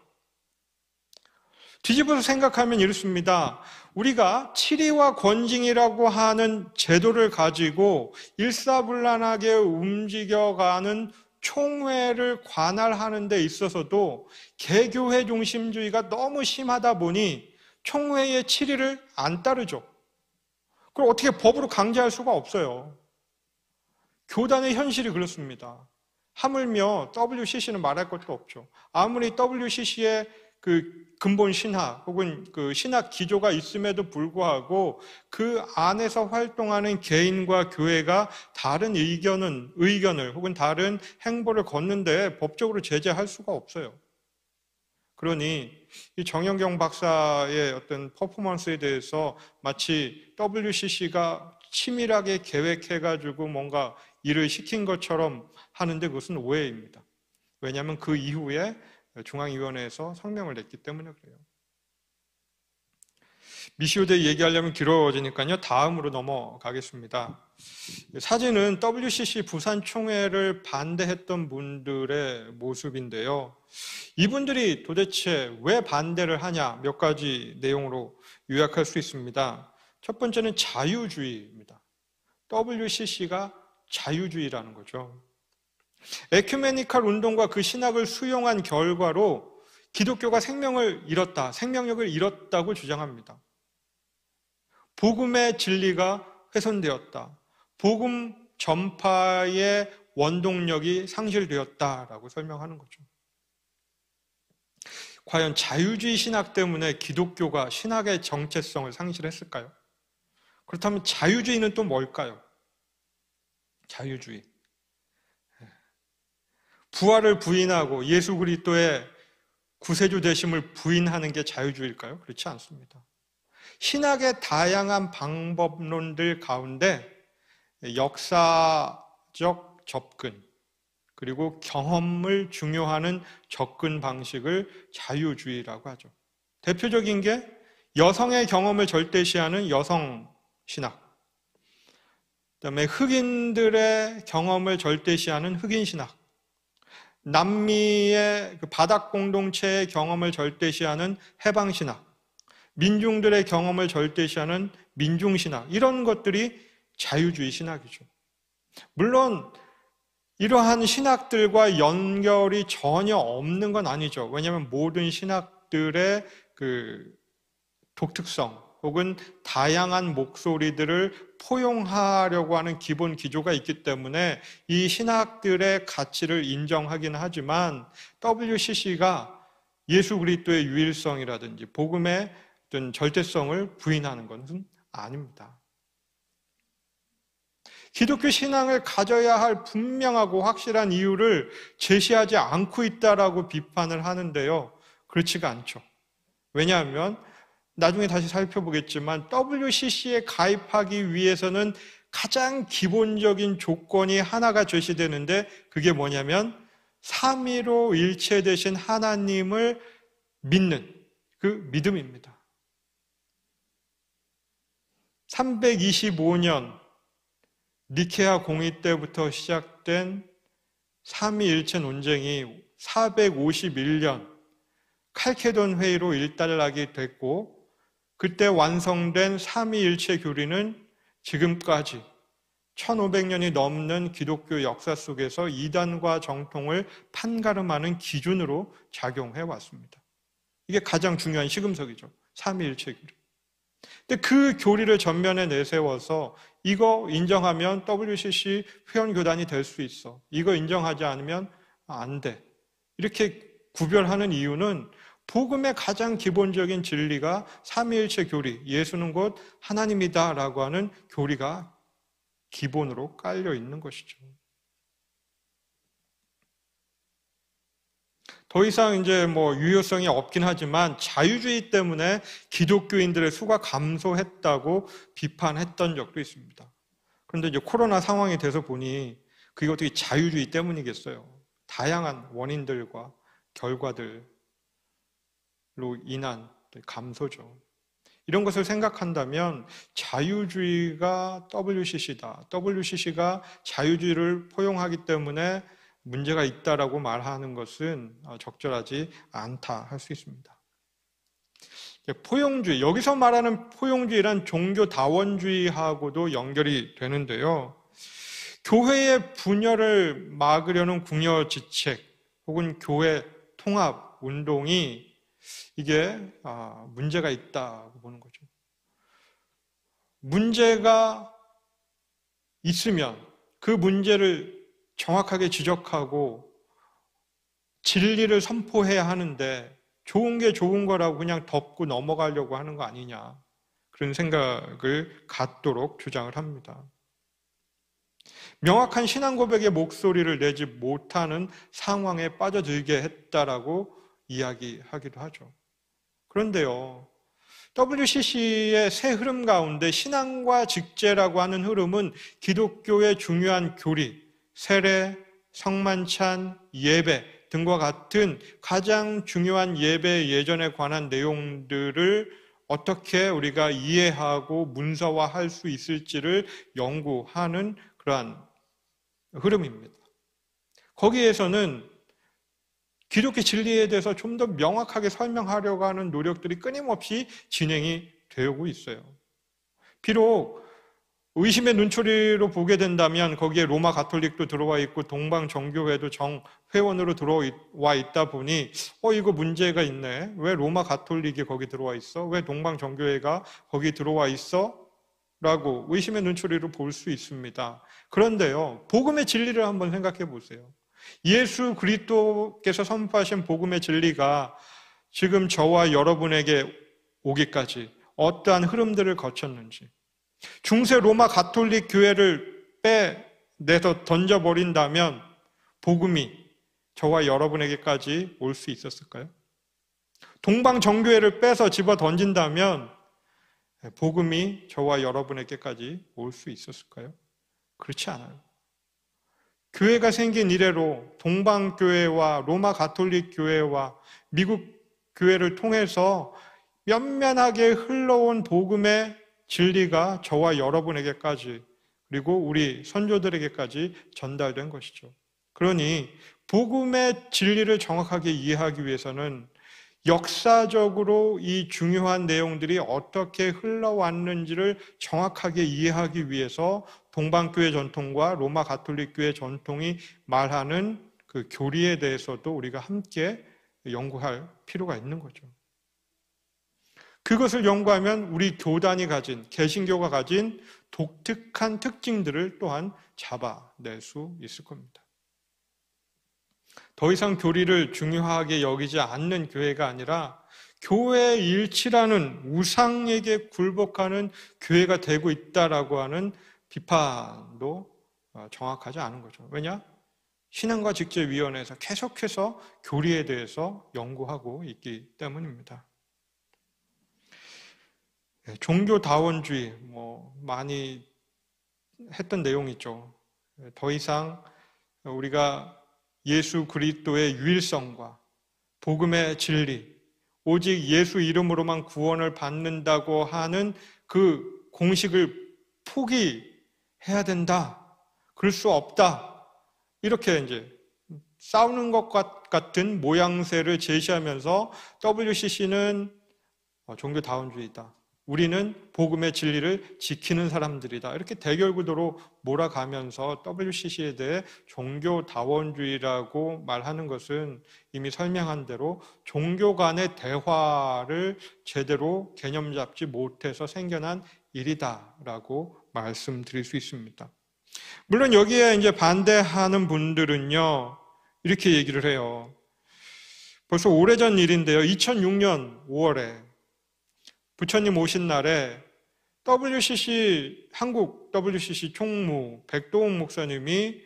뒤집어서 생각하면 이렇습니다. 우리가 치리와 권징이라고 하는 제도를 가지고 일사불란하게 움직여가는 총회를 관할하는 데 있어서도 개교회 중심주의가 너무 심하다 보니 총회의 치리를 안 따르죠. 그걸 어떻게 법으로 강제할 수가 없어요. 교단의 현실이 그렇습니다. 하물며 WCC는 말할 것도 없죠. 아무리 WCC의 그 근본 신학 혹은 그 신학 기조가 있음에도 불구하고 그 안에서 활동하는 개인과 교회가 다른 의견을 혹은 다른 행보를 걷는데 법적으로 제재할 수가 없어요. 그러니 이 정영경 박사의 어떤 퍼포먼스에 대해서 마치 WCC가 치밀하게 계획해가지고 뭔가 일을 시킨 것처럼 하는데 그것은 오해입니다. 왜냐하면 그 이후에 중앙위원회에서 성명을 냈기 때문에 그래요. 미시오대 얘기하려면 길어지니까요. 다음으로 넘어가겠습니다. 사진은 WCC 부산 총회를 반대했던 분들의 모습인데요. 이분들이 도대체 왜 반대를 하냐 몇 가지 내용으로 요약할 수 있습니다. 첫 번째는 자유주의입니다. WCC가 자유주의라는 거죠. 에큐메니칼 운동과 그 신학을 수용한 결과로 기독교가 생명력을 잃었다고 주장합니다. 복음의 진리가 훼손되었다. 복음 전파의 원동력이 상실되었다라고 설명하는 거죠. 과연 자유주의 신학 때문에 기독교가 신학의 정체성을 상실했을까요? 그렇다면 자유주의는 또 뭘까요? 자유주의. 부활을 부인하고 예수 그리스도의 구세주 되심을 부인하는 게 자유주의일까요? 그렇지 않습니다. 신학의 다양한 방법론들 가운데 역사적 접근 그리고 경험을 중요하는 접근 방식을 자유주의라고 하죠. 대표적인 게 여성의 경험을 절대시하는 여성신학, 그다음에 흑인들의 경험을 절대시하는 흑인신학, 남미의 그 바닥 공동체의 경험을 절대시하는 해방신학, 민중들의 경험을 절대시하는 민중신학, 이런 것들이 자유주의 신학이죠. 물론 이러한 신학들과 연결이 전혀 없는 건 아니죠. 왜냐하면 모든 신학들의 그 독특성 혹은 다양한 목소리들을 포용하려고 하는 기본 기조가 있기 때문에 이 신학들의 가치를 인정하긴 하지만 WCC가 예수 그리스도의 유일성이라든지 복음의 어떤 절대성을 부인하는 것은 아닙니다. 기독교 신앙을 가져야 할 분명하고 확실한 이유를 제시하지 않고 있다라고 비판을 하는데요. 그렇지가 않죠. 왜냐하면 나중에 다시 살펴보겠지만 WCC에 가입하기 위해서는 가장 기본적인 조건이 하나가 제시되는데 그게 뭐냐면 삼위로 일체되신 하나님을 믿는 그 믿음입니다. 325년 니케아 공의 때부터 시작된 삼위일체 논쟁이 451년 칼케돈 회의로 일단락이 됐고 그때 완성된 삼위일체 교리는 지금까지 1500년이 넘는 기독교 역사 속에서 이단과 정통을 판가름하는 기준으로 작용해 왔습니다. 이게 가장 중요한 시금석이죠. 삼위일체 교리. 근데 그 교리를 전면에 내세워서 이거 인정하면 WCC 회원교단이 될 수 있어. 이거 인정하지 않으면 안 돼. 이렇게 구별하는 이유는 복음의 가장 기본적인 진리가 삼위일체 교리, 예수는 곧 하나님이다라고 하는 교리가 기본으로 깔려 있는 것이죠. 더 이상 이제 유효성이 없긴 하지만 자유주의 때문에 기독교인들의 수가 감소했다고 비판했던 적도 있습니다. 그런데 이제 코로나 상황이 돼서 보니 그게 어떻게 자유주의 때문이겠어요. 다양한 원인들과 결과들로 인한 감소죠. 이런 것을 생각한다면 자유주의가 WCC다. WCC가 자유주의를 포용하기 때문에 문제가 있다라고 말하는 것은 적절하지 않다 할 수 있습니다. 포용주의, 여기서 말하는 포용주의란 종교다원주의하고도 연결이 되는데요. 교회의 분열을 막으려는 궁여지책 혹은 교회 통합 운동이 이게 문제가 있다고 보는 거죠. 문제가 있으면 그 문제를 정확하게 지적하고 진리를 선포해야 하는데 좋은 게 좋은 거라고 그냥 덮고 넘어가려고 하는 거 아니냐, 그런 생각을 갖도록 주장을 합니다. 명확한 신앙 고백의 목소리를 내지 못하는 상황에 빠져들게 했다라고 이야기하기도 하죠. 그런데요, WCC의 새 흐름 가운데 신앙과 직제라고 하는 흐름은 기독교의 중요한 교리, 세례, 성만찬, 예배 등과 같은 가장 중요한 예배 예전에 관한 내용들을 어떻게 우리가 이해하고 문서화할 수 있을지를 연구하는 그러한 흐름입니다. 거기에서는 기독교 진리에 대해서 좀 더 명확하게 설명하려고 하는 노력들이 끊임없이 진행이 되고 있어요. 비록 의심의 눈초리로 보게 된다면 거기에 로마 가톨릭도 들어와 있고 동방 정교회도 정회원으로 들어와 있다 보니 이거 문제가 있네. 왜 로마 가톨릭이 거기 들어와 있어? 왜 동방 정교회가 거기 들어와 있어? 라고 의심의 눈초리로 볼 수 있습니다. 그런데요, 복음의 진리를 한번 생각해 보세요. 예수 그리스도께서 선포하신 복음의 진리가 지금 저와 여러분에게 오기까지 어떠한 흐름들을 거쳤는지, 중세 로마 가톨릭 교회를 빼내서 던져버린다면 복음이 저와 여러분에게까지 올 수 있었을까요? 동방 정교회를 빼서 집어 던진다면 복음이 저와 여러분에게까지 올 수 있었을까요? 그렇지 않아요. 교회가 생긴 이래로 동방교회와 로마 가톨릭 교회와 미국 교회를 통해서 면면하게 흘러온 복음의 진리가 저와 여러분에게까지 그리고 우리 선조들에게까지 전달된 것이죠. 그러니 복음의 진리를 정확하게 이해하기 위해서는 역사적으로 이 중요한 내용들이 어떻게 흘러왔는지를 정확하게 이해하기 위해서 동방교회 전통과 로마 가톨릭교회 전통이 말하는 그 교리에 대해서도 우리가 함께 연구할 필요가 있는 거죠. 그것을 연구하면 우리 교단이 가진, 개신교가 가진 독특한 특징들을 또한 잡아낼 수 있을 겁니다. 더 이상 교리를 중요하게 여기지 않는 교회가 아니라 교회 일치라는 우상에게 굴복하는 교회가 되고 있다라고 하는 비판도 정확하지 않은 거죠. 왜냐? 신앙과 직제위원회에서 계속해서 교리에 대해서 연구하고 있기 때문입니다. 종교다원주의, 많이 했던 내용이죠. 더 이상 우리가 예수 그리스도의 유일성과 복음의 진리, 오직 예수 이름으로만 구원을 받는다고 하는 그 공식을 포기해야 된다. 그럴 수 없다. 이렇게 이제 싸우는 것 같은 모양새를 제시하면서 WCC는 종교다원주의다. 우리는 복음의 진리를 지키는 사람들이다. 이렇게 대결 구도로 몰아가면서 WCC에 대해 종교다원주의라고 말하는 것은 이미 설명한 대로 종교 간의 대화를 제대로 개념 잡지 못해서 생겨난 일이다라고 말씀드릴 수 있습니다. 물론 여기에 이제 반대하는 분들은요, 이렇게 얘기를 해요. 벌써 오래전 일인데요. 2006년 5월에 부처님 오신 날에 한국 WCC 총무 백도훈 목사님이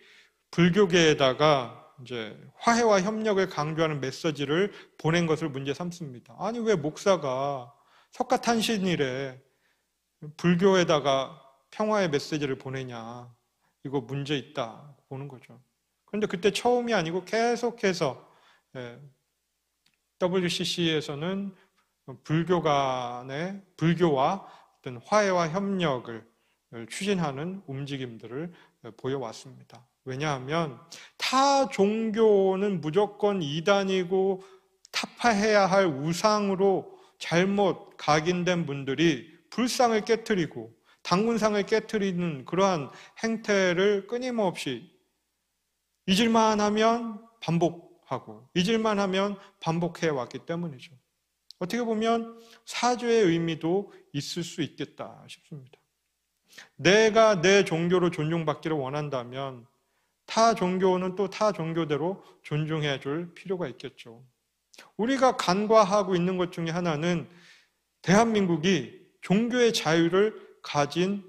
불교계에다가 이제 화해와 협력을 강조하는 메시지를 보낸 것을 문제 삼습니다. 아니, 왜 목사가 석가탄신일에 불교에다가 평화의 메시지를 보내냐. 이거 문제 있다 보는 거죠. 그런데 그때 처음이 아니고 계속해서 WCC에서는 불교와 어떤 화해와 협력을 추진하는 움직임들을 보여왔습니다. 왜냐하면 타 종교는 무조건 이단이고 타파해야 할 우상으로 잘못 각인된 분들이 불상을 깨트리고 당군상을 깨트리는 그러한 행태를 끊임없이 잊을만 하면 반복하고 잊을만 하면 반복해 왔기 때문이죠. 어떻게 보면 사죄의 의미도 있을 수 있겠다 싶습니다. 내가 내 종교로 존중받기를 원한다면 타 종교는 또 타 종교대로 존중해 줄 필요가 있겠죠. 우리가 간과하고 있는 것 중에 하나는 대한민국이 종교의 자유를 가진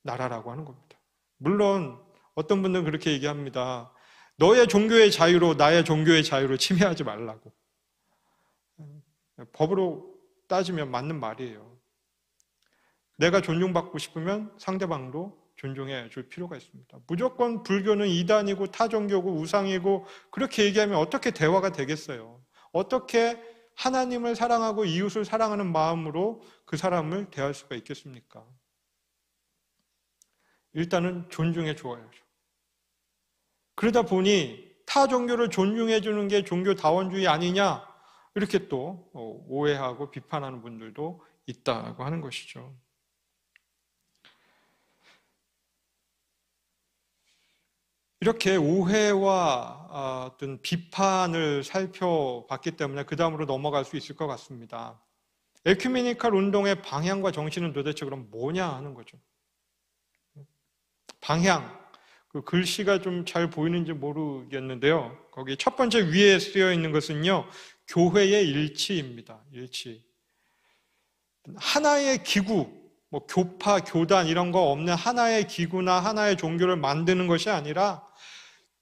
나라라고 하는 겁니다. 물론 어떤 분들은 그렇게 얘기합니다. 너의 종교의 자유로 나의 종교의 자유를 침해하지 말라고. 법으로 따지면 맞는 말이에요. 내가 존중받고 싶으면 상대방도 존중해 줄 필요가 있습니다. 무조건 불교는 이단이고 타종교고 우상이고 그렇게 얘기하면 어떻게 대화가 되겠어요? 어떻게 하나님을 사랑하고 이웃을 사랑하는 마음으로 그 사람을 대할 수가 있겠습니까? 일단은 존중해 주어야죠. 그러다 보니 타 종교를 존중해 주는 게 종교다원주의 아니냐? 이렇게 또 오해하고 비판하는 분들도 있다고 하는 것이죠. 이렇게 오해와 어떤 비판을 살펴봤기 때문에 그 다음으로 넘어갈 수 있을 것 같습니다. 에큐메니칼 운동의 방향과 정신은 도대체 그럼 뭐냐 하는 거죠. 방향, 그 글씨가 좀 잘 보이는지 모르겠는데요. 거기 첫 번째 위에 쓰여 있는 것은요, 교회의 일치입니다. 일치. 하나의 기구, 교파, 교단 이런 거 없는 하나의 기구나 하나의 종교를 만드는 것이 아니라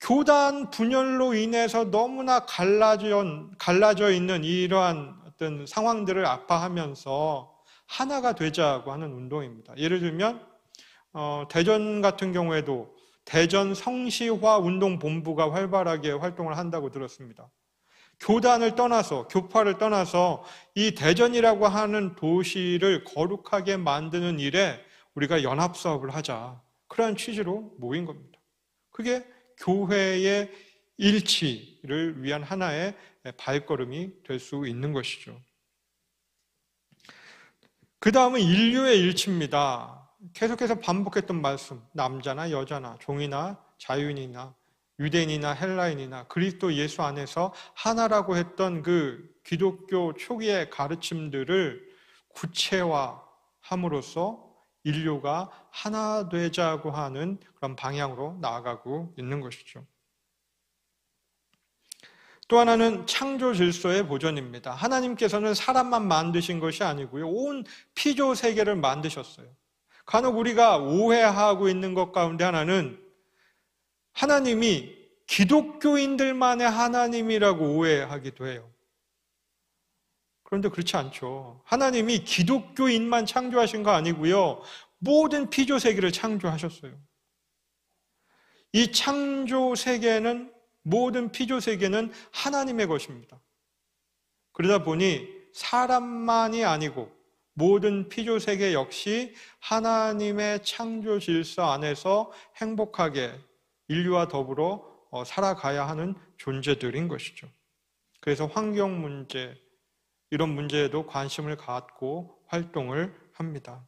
교단 분열로 인해서 너무나 갈라져 있는 이러한 어떤 상황들을 아파하면서 하나가 되자고 하는 운동입니다. 예를 들면 대전 같은 경우에도 대전 성시화 운동본부가 활발하게 활동을 한다고 들었습니다. 교단을 떠나서, 교파를 떠나서 이 대전이라고 하는 도시를 거룩하게 만드는 일에 우리가 연합사업을 하자. 그러한 취지로 모인 겁니다. 그게 교회의 일치를 위한 하나의 발걸음이 될 수 있는 것이죠. 그 다음은 인류의 일치입니다. 계속해서 반복했던 말씀, 남자나 여자나 종이나 자유인이나 유대인이나 헬라인이나 그리스도 예수 안에서 하나라고 했던 그 기독교 초기의 가르침들을 구체화함으로써 인류가 하나 되자고 하는 그런 방향으로 나아가고 있는 것이죠. 또 하나는 창조 질서의 보존입니다. 하나님께서는 사람만 만드신 것이 아니고요, 온 피조 세계를 만드셨어요. 간혹 우리가 오해하고 있는 것 가운데 하나는 하나님이 기독교인들만의 하나님이라고 오해하기도 해요. 그런데 그렇지 않죠. 하나님이 기독교인만 창조하신 거 아니고요, 모든 피조 세계를 창조하셨어요. 이 창조 세계는, 모든 피조 세계는 하나님의 것입니다. 그러다 보니 사람만이 아니고 모든 피조 세계 역시 하나님의 창조 질서 안에서 행복하게 인류와 더불어 살아가야 하는 존재들인 것이죠. 그래서 환경 문제, 이런 문제에도 관심을 갖고 활동을 합니다.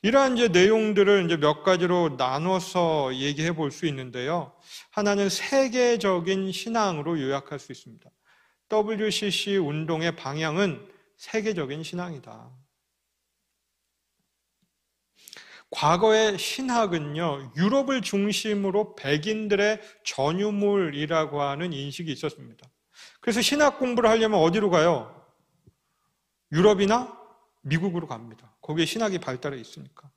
이러한 내용들을 몇 가지로 나눠서 얘기해 볼 수 있는데요. 하나는 세계적인 신앙으로 요약할 수 있습니다. WCC 운동의 방향은 세계적인 신앙이다. 과거의 신학은요, 유럽을 중심으로 백인들의 전유물이라고 하는 인식이 있었습니다. 그래서 신학 공부를 하려면 어디로 가요? 유럽이나 미국으로 갑니다. 거기에 신학이 발달해 있으니까.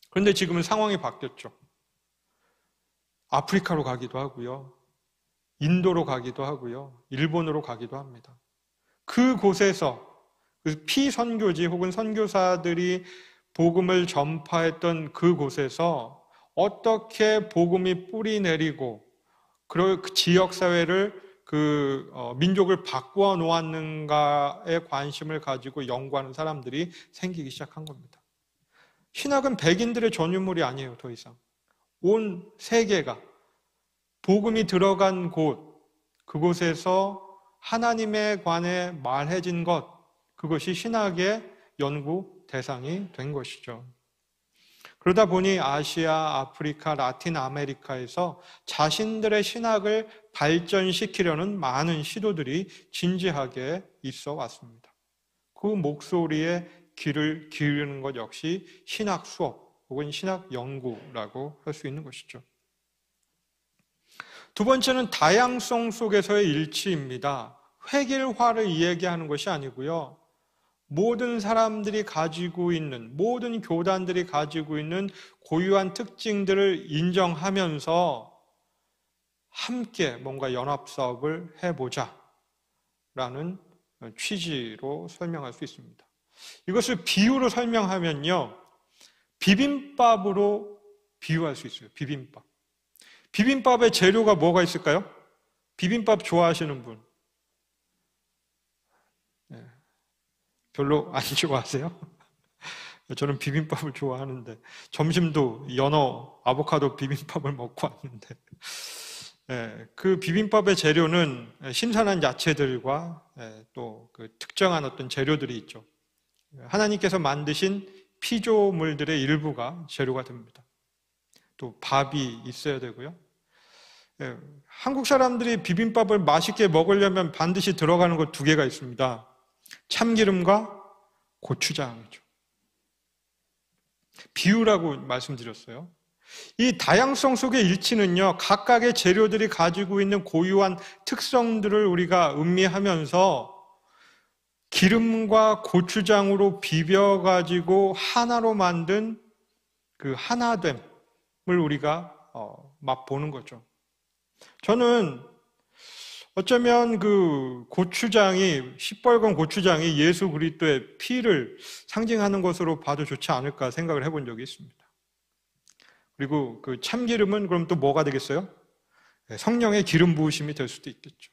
그런데 지금은 상황이 바뀌었죠. 아프리카로 가기도 하고요, 인도로 가기도 하고요, 일본으로 가기도 합니다. 그곳에서 피선교지 혹은 선교사들이 복음을 전파했던 그곳에서 어떻게 복음이 뿌리 내리고 그 지역사회를 민족을 바꾸어 놓았는가에 관심을 가지고 연구하는 사람들이 생기기 시작한 겁니다. 신학은 백인들의 전유물이 아니에요, 더 이상. 온 세계가 복음이 들어간 곳, 그곳에서 하나님에 관해 말해진 것, 그것이 신학의 연구 대상이 된 것이죠. 그러다 보니 아시아, 아프리카, 라틴 아메리카에서 자신들의 신학을 발전시키려는 많은 시도들이 진지하게 있어 왔습니다. 그 목소리에 귀를 기울이는 것 역시 신학 수업 혹은 신학 연구라고 할 수 있는 것이죠. 두 번째는 다양성 속에서의 일치입니다. 획일화를 이야기하는 것이 아니고요, 모든 사람들이 가지고 있는, 모든 교단들이 가지고 있는 고유한 특징들을 인정하면서 함께 뭔가 연합사업을 해보자 라는 취지로 설명할 수 있습니다. 이것을 비유로 설명하면요, 비빔밥으로 비유할 수 있어요. 비빔밥. 비빔밥의 재료가 뭐가 있을까요? 비빔밥 좋아하시는 분? 네. 별로 안 좋아하세요? 저는 비빔밥을 좋아하는데 점심도 연어, 아보카도 비빔밥을 먹고 왔는데, 그 비빔밥의 재료는 신선한 야채들과 또 그 특정한 어떤 재료들이 있죠. 하나님께서 만드신 피조물들의 일부가 재료가 됩니다. 또 밥이 있어야 되고요. 한국 사람들이 비빔밥을 맛있게 먹으려면 반드시 들어가는 것 두 개가 있습니다. 참기름과 고추장이죠. 비유라고 말씀드렸어요. 이 다양성 속의 일치는요, 각각의 재료들이 가지고 있는 고유한 특성들을 우리가 음미하면서 기름과 고추장으로 비벼가지고 하나로 만든 그 하나됨을 우리가 맛보는 거죠. 저는 어쩌면 그 고추장이, 시뻘건 고추장이 예수 그리스도의 피를 상징하는 것으로 봐도 좋지 않을까 생각을 해본 적이 있습니다. 그리고 그 참기름은 그럼 또 뭐가 되겠어요? 성령의 기름 부으심이 될 수도 있겠죠.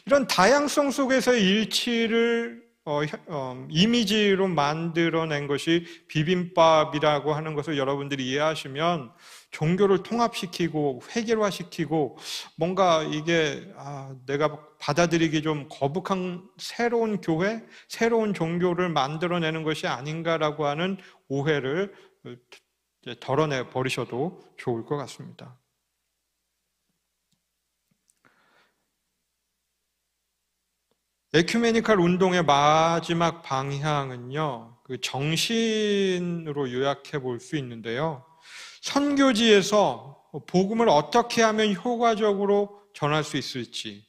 이런 다양성 속에서의 일치를 이미지로 만들어낸 것이 비빔밥이라고 하는 것을 여러분들이 이해하시면 종교를 통합시키고 획일화시키고 뭔가 이게 내가 받아들이기 좀 거북한 새로운 교회, 새로운 종교를 만들어내는 것이 아닌가라고 하는 오해를 덜어내 버리셔도 좋을 것 같습니다. 에큐메니컬 운동의 마지막 방향은요, 그 정신으로 요약해 볼 수 있는데요. 선교지에서 복음을 어떻게 하면 효과적으로 전할 수 있을지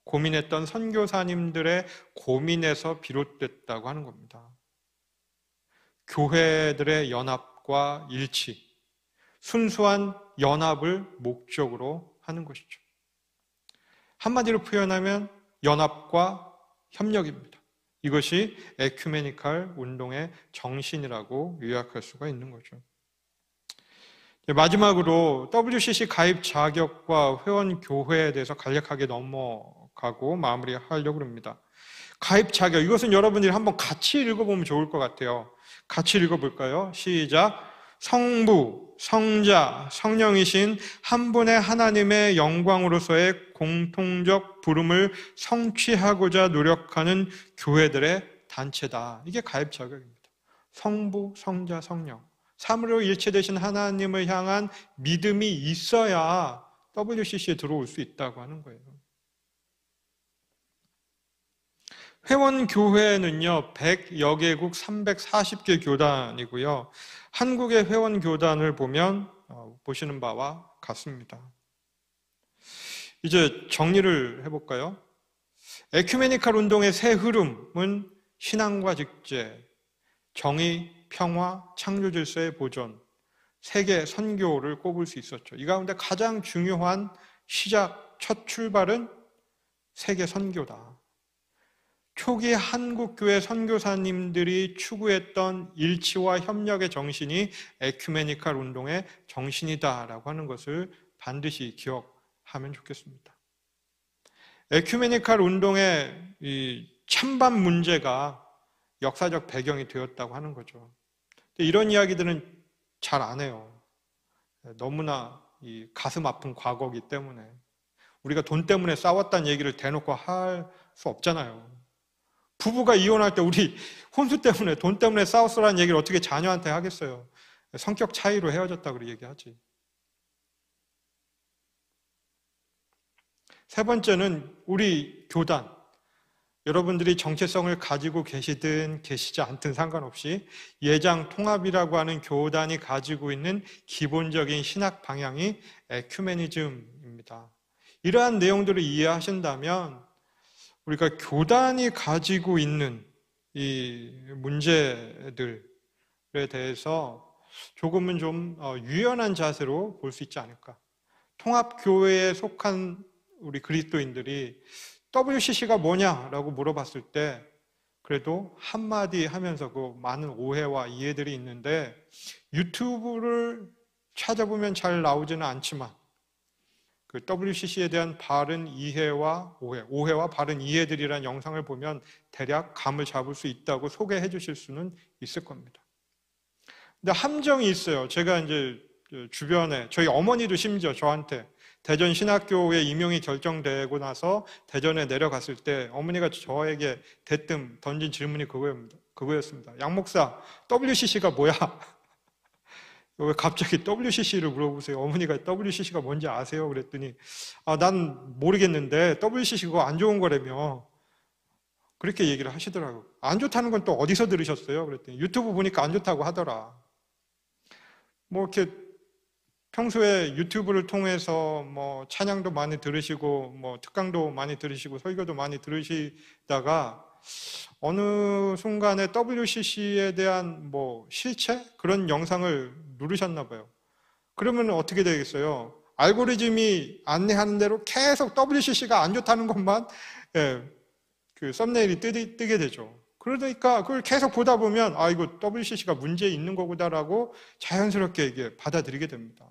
고민했던 선교사님들의 고민에서 비롯됐다고 하는 겁니다. 교회들의 연합과 일치, 순수한 연합을 목적으로 하는 것이죠. 한마디로 표현하면 연합과 협력입니다. 이것이 에큐메니컬 운동의 정신이라고 요약할 수가 있는 거죠. 마지막으로 WCC 가입 자격과 회원 교회에 대해서 간략하게 넘어가고 마무리하려고 합니다. 가입 자격, 이것은 여러분들이 한번 같이 읽어보면 좋을 것 같아요. 같이 읽어볼까요? 시작. 성부, 성자, 성령이신 한 분의 하나님의 영광으로서의 공통적 부름을 성취하고자 노력하는 교회들의 단체다. 이게 가입 자격입니다. 성부, 성자, 성령. 삼위로 일체되신 하나님을 향한 믿음이 있어야 WCC에 들어올 수 있다고 하는 거예요. 회원교회는요, 100여 개국 340개 교단이고요. 한국의 회원교단을 보면 보시는 바와 같습니다. 이제 정리를 해볼까요? 에큐메니컬 운동의 새 흐름은 신앙과 직제, 정의, 평화, 창조 질서의 보존, 세계 선교를 꼽을 수 있었죠. 이 가운데 가장 중요한 시작, 첫 출발은 세계 선교다. 초기 한국교회 선교사님들이 추구했던 일치와 협력의 정신이 에큐메니컬 운동의 정신이다라고 하는 것을 반드시 기억하면 좋겠습니다. 에큐메니컬 운동의 이 찬반 문제가 역사적 배경이 되었다고 하는 거죠. 이런 이야기들은 잘 안 해요. 너무나 이 가슴 아픈 과거이기 때문에 우리가 돈 때문에 싸웠다는 얘기를 대놓고 할 수 없잖아요. 부부가 이혼할 때 우리 혼수 때문에 돈 때문에 싸웠어라는 얘기를 어떻게 자녀한테 하겠어요. 성격 차이로 헤어졌다고 얘기하지. 세 번째는 우리 교단, 여러분들이 정체성을 가지고 계시든 계시지 않든 상관없이 예장 통합이라고 하는 교단이 가지고 있는 기본적인 신학 방향이 에큐메니즘입니다. 이러한 내용들을 이해하신다면 우리가 교단이 가지고 있는 이 문제들에 대해서 조금은 좀 유연한 자세로 볼 수 있지 않을까. 통합교회에 속한 우리 그리스도인들이 WCC가 뭐냐라고 물어봤을 때 그래도 한마디 하면서 그 많은 오해와 이해들이 있는데 유튜브를 찾아보면 잘 나오지는 않지만 그 WCC에 대한 바른 이해와 오해와 바른 이해들이라는 영상을 보면 대략 감을 잡을 수 있다고 소개해 주실 수는 있을 겁니다. 근데 함정이 있어요. 제가 이제 주변에 저희 어머니도 심지어 저한테 대전 신학교에 임용이 결정되고 나서 대전에 내려갔을 때 어머니가 저에게 대뜸 던진 질문이 그거였습니다. 양 목사, WCC가 뭐야? 왜 갑자기 WCC를 물어보세요? 어머니가 WCC가 뭔지 아세요? 그랬더니 난 모르겠는데 WCC 그거 안 좋은 거라며 그렇게 얘기를 하시더라고요. 안 좋다는 건 또 어디서 들으셨어요? 그랬더니 유튜브 보니까 안 좋다고 하더라. 뭐 이렇게 평소에 유튜브를 통해서 뭐 찬양도 많이 들으시고 뭐 특강도 많이 들으시고 설교도 많이 들으시다가 어느 순간에 WCC에 대한 뭐 실체? 그런 영상을 누르셨나 봐요. 그러면 어떻게 되겠어요? 알고리즘이 안내하는 대로 계속 WCC가 안 좋다는 것만 그 썸네일이 뜨게 되죠. 그러니까 그걸 계속 보다 보면 이거 WCC가 문제 있는 거구나라고 자연스럽게 이게 받아들이게 됩니다.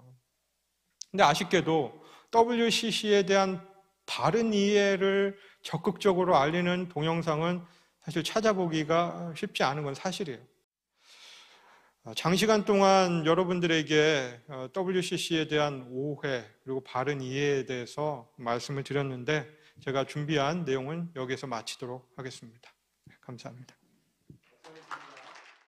근데 아쉽게도 WCC에 대한 바른 이해를 적극적으로 알리는 동영상은 사실 찾아보기가 쉽지 않은 건 사실이에요. 장시간 동안 여러분들에게 WCC에 대한 오해 그리고 바른 이해에 대해서 말씀을 드렸는데 제가 준비한 내용은 여기서 마치도록 하겠습니다. 감사합니다.